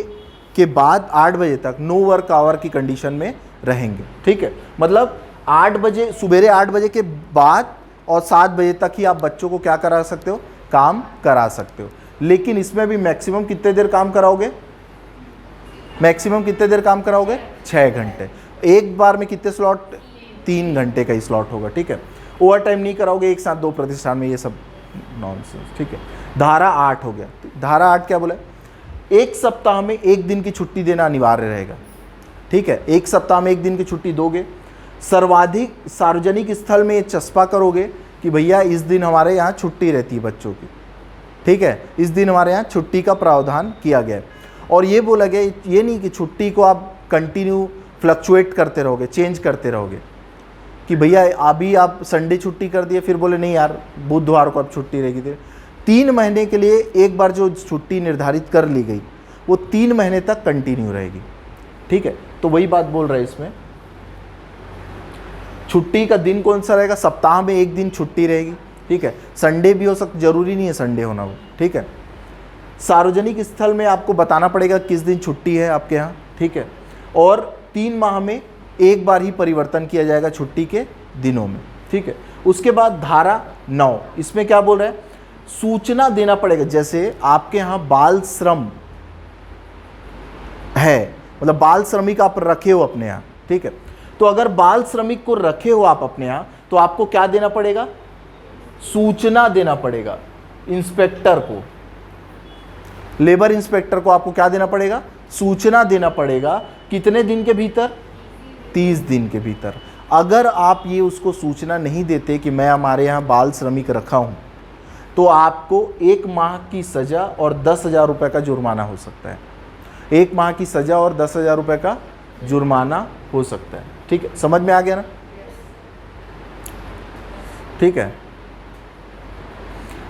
के बाद 8 बजे तक नो वर्क आवर की कंडीशन में रहेंगे, ठीक है। मतलब 8 बजे, सुबेरे 8 बजे के बाद और 7 बजे तक ही आप बच्चों को क्या करा सकते हो, काम करा सकते हो। लेकिन इसमें भी मैक्सिमम कितने देर काम कराओगे, मैक्सिमम कितने देर काम कराओगे, 6 घंटे। एक बार में कितने स्लॉट, 3 घंटे का ही स्लॉट होगा, ठीक है। ओवर टाइम नहीं कराओगे एक साथ 2 प्रतिष्ठान में, ये सब नॉनसेंस, ठीक है। धारा 8 हो गया। धारा 8 क्या बोला, एक सप्ताह में 1 दिन की छुट्टी देना अनिवार्य रहेगा, ठीक है। एक सप्ताह में 1 दिन की छुट्टी दोगे। सर्वाधिक सार्वजनिक स्थल में ये चस्पा करोगे कि भैया इस दिन हमारे यहाँ छुट्टी रहती है बच्चों की, ठीक है, इस दिन हमारे यहाँ छुट्टी का प्रावधान किया गया है। और ये बोला गया, ये नहीं कि छुट्टी को आप कंटिन्यू फ्लक्चुएट करते रहोगे, चेंज करते रहोगे कि भैया अभी आप संडे छुट्टी कर दिए, फिर बोले नहीं यार बुधवार को अब छुट्टी रहेगी। 3 महीने के लिए एक बार जो छुट्टी निर्धारित कर ली गई वो 3 महीने तक कंटिन्यू रहेगी, ठीक है। तो वही बात बोल रहे हैं इसमें, छुट्टी का दिन कौन सा रहेगा, सप्ताह में 1 दिन छुट्टी रहेगी, ठीक है। संडे भी हो सकता, जरूरी नहीं है संडे होना वो, ठीक है। सार्वजनिक स्थल में आपको बताना पड़ेगा किस दिन छुट्टी है आपके यहाँ, ठीक है। और 3 माह में एक बार ही परिवर्तन किया जाएगा छुट्टी के दिनों में, ठीक है। उसके बाद धारा 9, इसमें क्या बोल रहा है, सूचना देना पड़ेगा। जैसे आपके यहाँ बाल श्रम है, मतलब बाल श्रमिक आप रखे हो अपने यहाँ, ठीक है। तो अगर बाल श्रमिक को रखे हो आप अपने यहाँ, तो आपको क्या देना पड़ेगा, सूचना देना पड़ेगा इंस्पेक्टर को, लेबर इंस्पेक्टर को आपको क्या देना पड़ेगा, सूचना देना पड़ेगा। कितने दिन के भीतर, 30 दिन के भीतर। अगर आप ये उसको सूचना नहीं देते कि मैं हमारे यहाँ बाल श्रमिक रखा हूँ, तो आपको 1 माह की सज़ा और 10,000 रुपये का जुर्माना हो सकता है। 1 माह की सज़ा और 10,000 रुपये का जुर्माना हो सकता है, ठीक है। समझ में आ गया ना, ठीक है।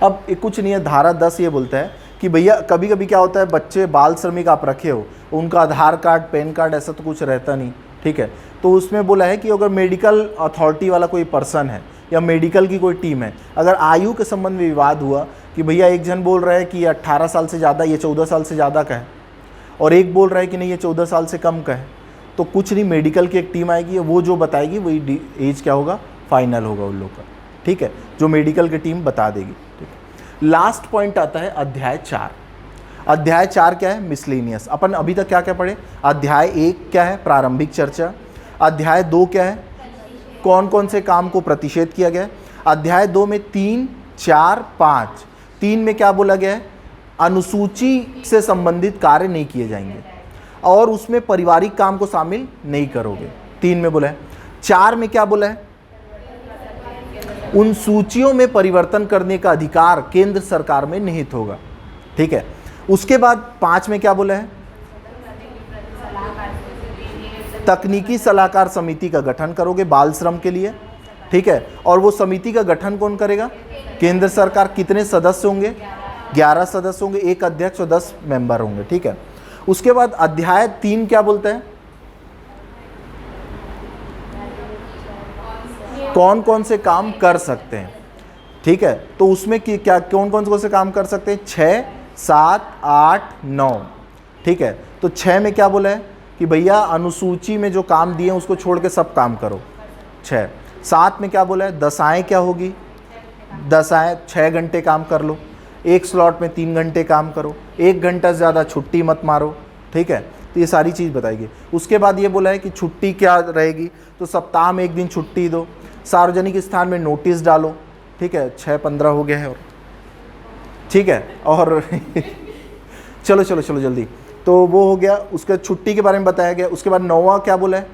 अब कुछ नहीं है, धारा 10 ये बोलता है कि भैया कभी कभी क्या होता है, बच्चे बाल श्रमिक आप रखे हो, उनका आधार कार्ड पैन कार्ड ऐसा तो कुछ रहता नहीं, ठीक है। तो उसमें बोला है कि अगर मेडिकल अथॉरिटी वाला कोई पर्सन है या मेडिकल की कोई टीम है, अगर आयु के संबंध में विवाद हुआ कि भैया एक जन बोल रहा है कि 18 साल से ज़्यादा, ये 14 साल से ज़्यादा का है, और एक बोल रहा है कि नहीं ये 14 साल से कम का है, तो कुछ नहीं, मेडिकल की एक टीम आएगी, वो जो बताएगी वही एज क्या होगा, फाइनल होगा उन लोग का, ठीक है, जो मेडिकल की टीम बता देगी, ठीक है। लास्ट पॉइंट आता है अध्याय 4। अध्याय 4 क्या है, मिसलेनियस। अपन अभी तक क्या क्या पढ़े, अध्याय 1 क्या है, प्रारंभिक चर्चा। अध्याय 2 क्या है, कौन कौन से काम को प्रतिषेध किया गया है। अध्याय 2 में 3, 4, 5, 3 में क्या बोला गया है, अनुसूची से संबंधित कार्य नहीं किए जाएंगे और उसमें पारिवारिक काम को शामिल नहीं करोगे, 3 में बोला है। 4 में क्या बोला है, उन सूचियों में परिवर्तन करने का अधिकार केंद्र सरकार में निहित होगा, ठीक है। उसके बाद 5 में क्या बोला है, तकनीकी सलाहकार समिति का गठन करोगे बाल श्रम के लिए, ठीक है। और वो समिति का गठन कौन करेगा, केंद्र सरकार। कितने सदस्य होंगे, 11 सदस्य होंगे, 1 अध्यक्ष और 10 मेंबर होंगे, ठीक है। उसके बाद अध्याय 3 क्या बोलता है, कौन कौन से काम कर सकते हैं, ठीक है। तो उसमें क्या कौन कौन से काम कर सकते हैं, 6, 7, 8, 9, ठीक है। तो 6 में क्या बोला है कि भैया अनुसूची में जो काम दिए उसको छोड़ के सब काम करो, 6। 7 में क्या बोला है, दशाएं क्या होगी, दशाएं 6 घंटे काम कर लो, एक स्लॉट में 3 घंटे काम करो, 1 घंटा से ज़्यादा छुट्टी मत मारो, ठीक है। तो ये सारी चीज़ बताएगी। उसके बाद ये बोला है कि छुट्टी क्या रहेगी, तो सप्ताह में 1 दिन छुट्टी दो, सार्वजनिक स्थान में नोटिस डालो, ठीक है। 6-15 हो गया है, और ठीक है। और चलो चलो चलो जल्दी, तो वो हो गया। उसके छुट्टी के बारे में बताया गया। उसके बाद 9वां क्या बोला है,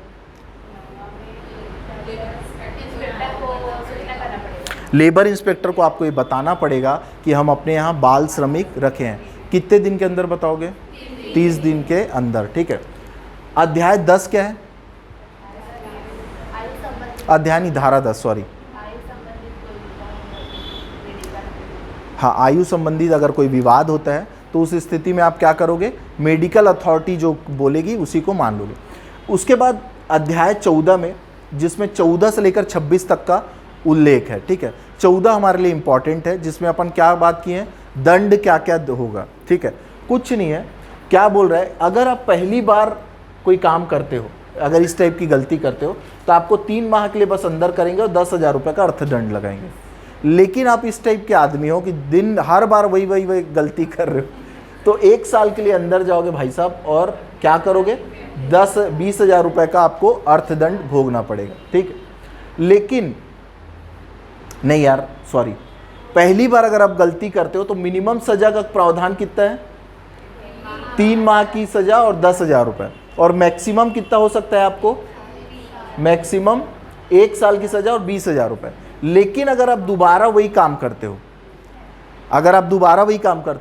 लेबर इंस्पेक्टर को आपको ये बताना पड़ेगा कि हम अपने यहाँ बाल श्रमिक रखे हैं। कितने दिन के अंदर बताओगे? 30 दिन के अंदर, ठीक है। अध्याय 10 क्या है? अध्याय नहीं, धारा 10, सॉरी। हाँ, आयु संबंधित अगर कोई विवाद होता है तो उस स्थिति में आप क्या करोगे? मेडिकल अथॉरिटी जो बोलेगी उसी को मान लोगे। उसके बाद अध्याय 14 में, जिसमें 14 से लेकर 26 तक का उल्लेख है, ठीक है। 14 हमारे लिए इंपॉर्टेंट है, जिसमें अपन क्या बात की है? दंड क्या क्या होगा, ठीक है। कुछ नहीं है, क्या बोल रहा है, अगर आप पहली बार कोई काम करते हो, अगर इस टाइप की गलती करते हो तो आपको 3 माह के लिए बस अंदर करेंगे और 10,000 रुपये का अर्थदंड लगाएंगे। लेकिन आप इस टाइप के आदमी हो कि दिन हर बार वही गलती कर रहे हो, तो 1 साल के लिए अंदर जाओगे भाई साहब, और क्या करोगे? 10-20,000 रुपये का आपको अर्थदंड भोगना पड़ेगा, ठीक है। लेकिन नहीं यार, सॉरी, पहली बार अगर आप गलती करते हो तो मिनिमम सजा का प्रावधान कितना है? 3 माह की सजा और 10,000 रुपये। और मैक्सिमम कितना हो सकता है आपको? मैक्सिमम 1 साल की सजा और 20,000 रुपये। लेकिन अगर आप दोबारा वही काम करते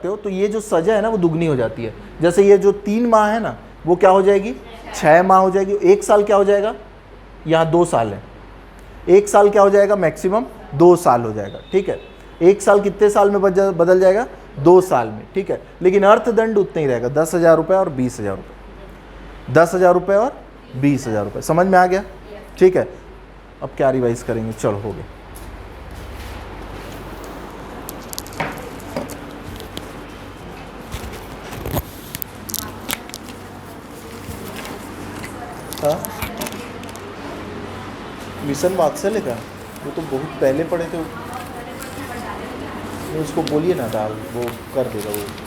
हो, तो ये जो सजा है ना वो दुगनी हो जाती है। जैसे ये जो 3 माह है ना, वो क्या हो जाएगी? 6 माह हो जाएगी। 1 साल क्या हो जाएगा? यहाँ 2 साल है। 1 साल क्या हो जाएगा? मैक्सिमम 2 साल हो जाएगा, ठीक है। 1 साल कितने साल में बदल जाएगा? 2 साल में, ठीक है। लेकिन अर्थदंड उतना ही रहेगा, 10,000 रुपये और 20,000 रुपये। 10,000 रुपये और 20,000 रुपये। समझ में आ गया? ठीक है। अब क्या रिवाइज करेंगे? चलो, हो गया। मिशन मार्क्स से लेकर वो तो बहुत पहले पढ़े थे, उसको बोलिए ना डाल, वो कर देगा वो।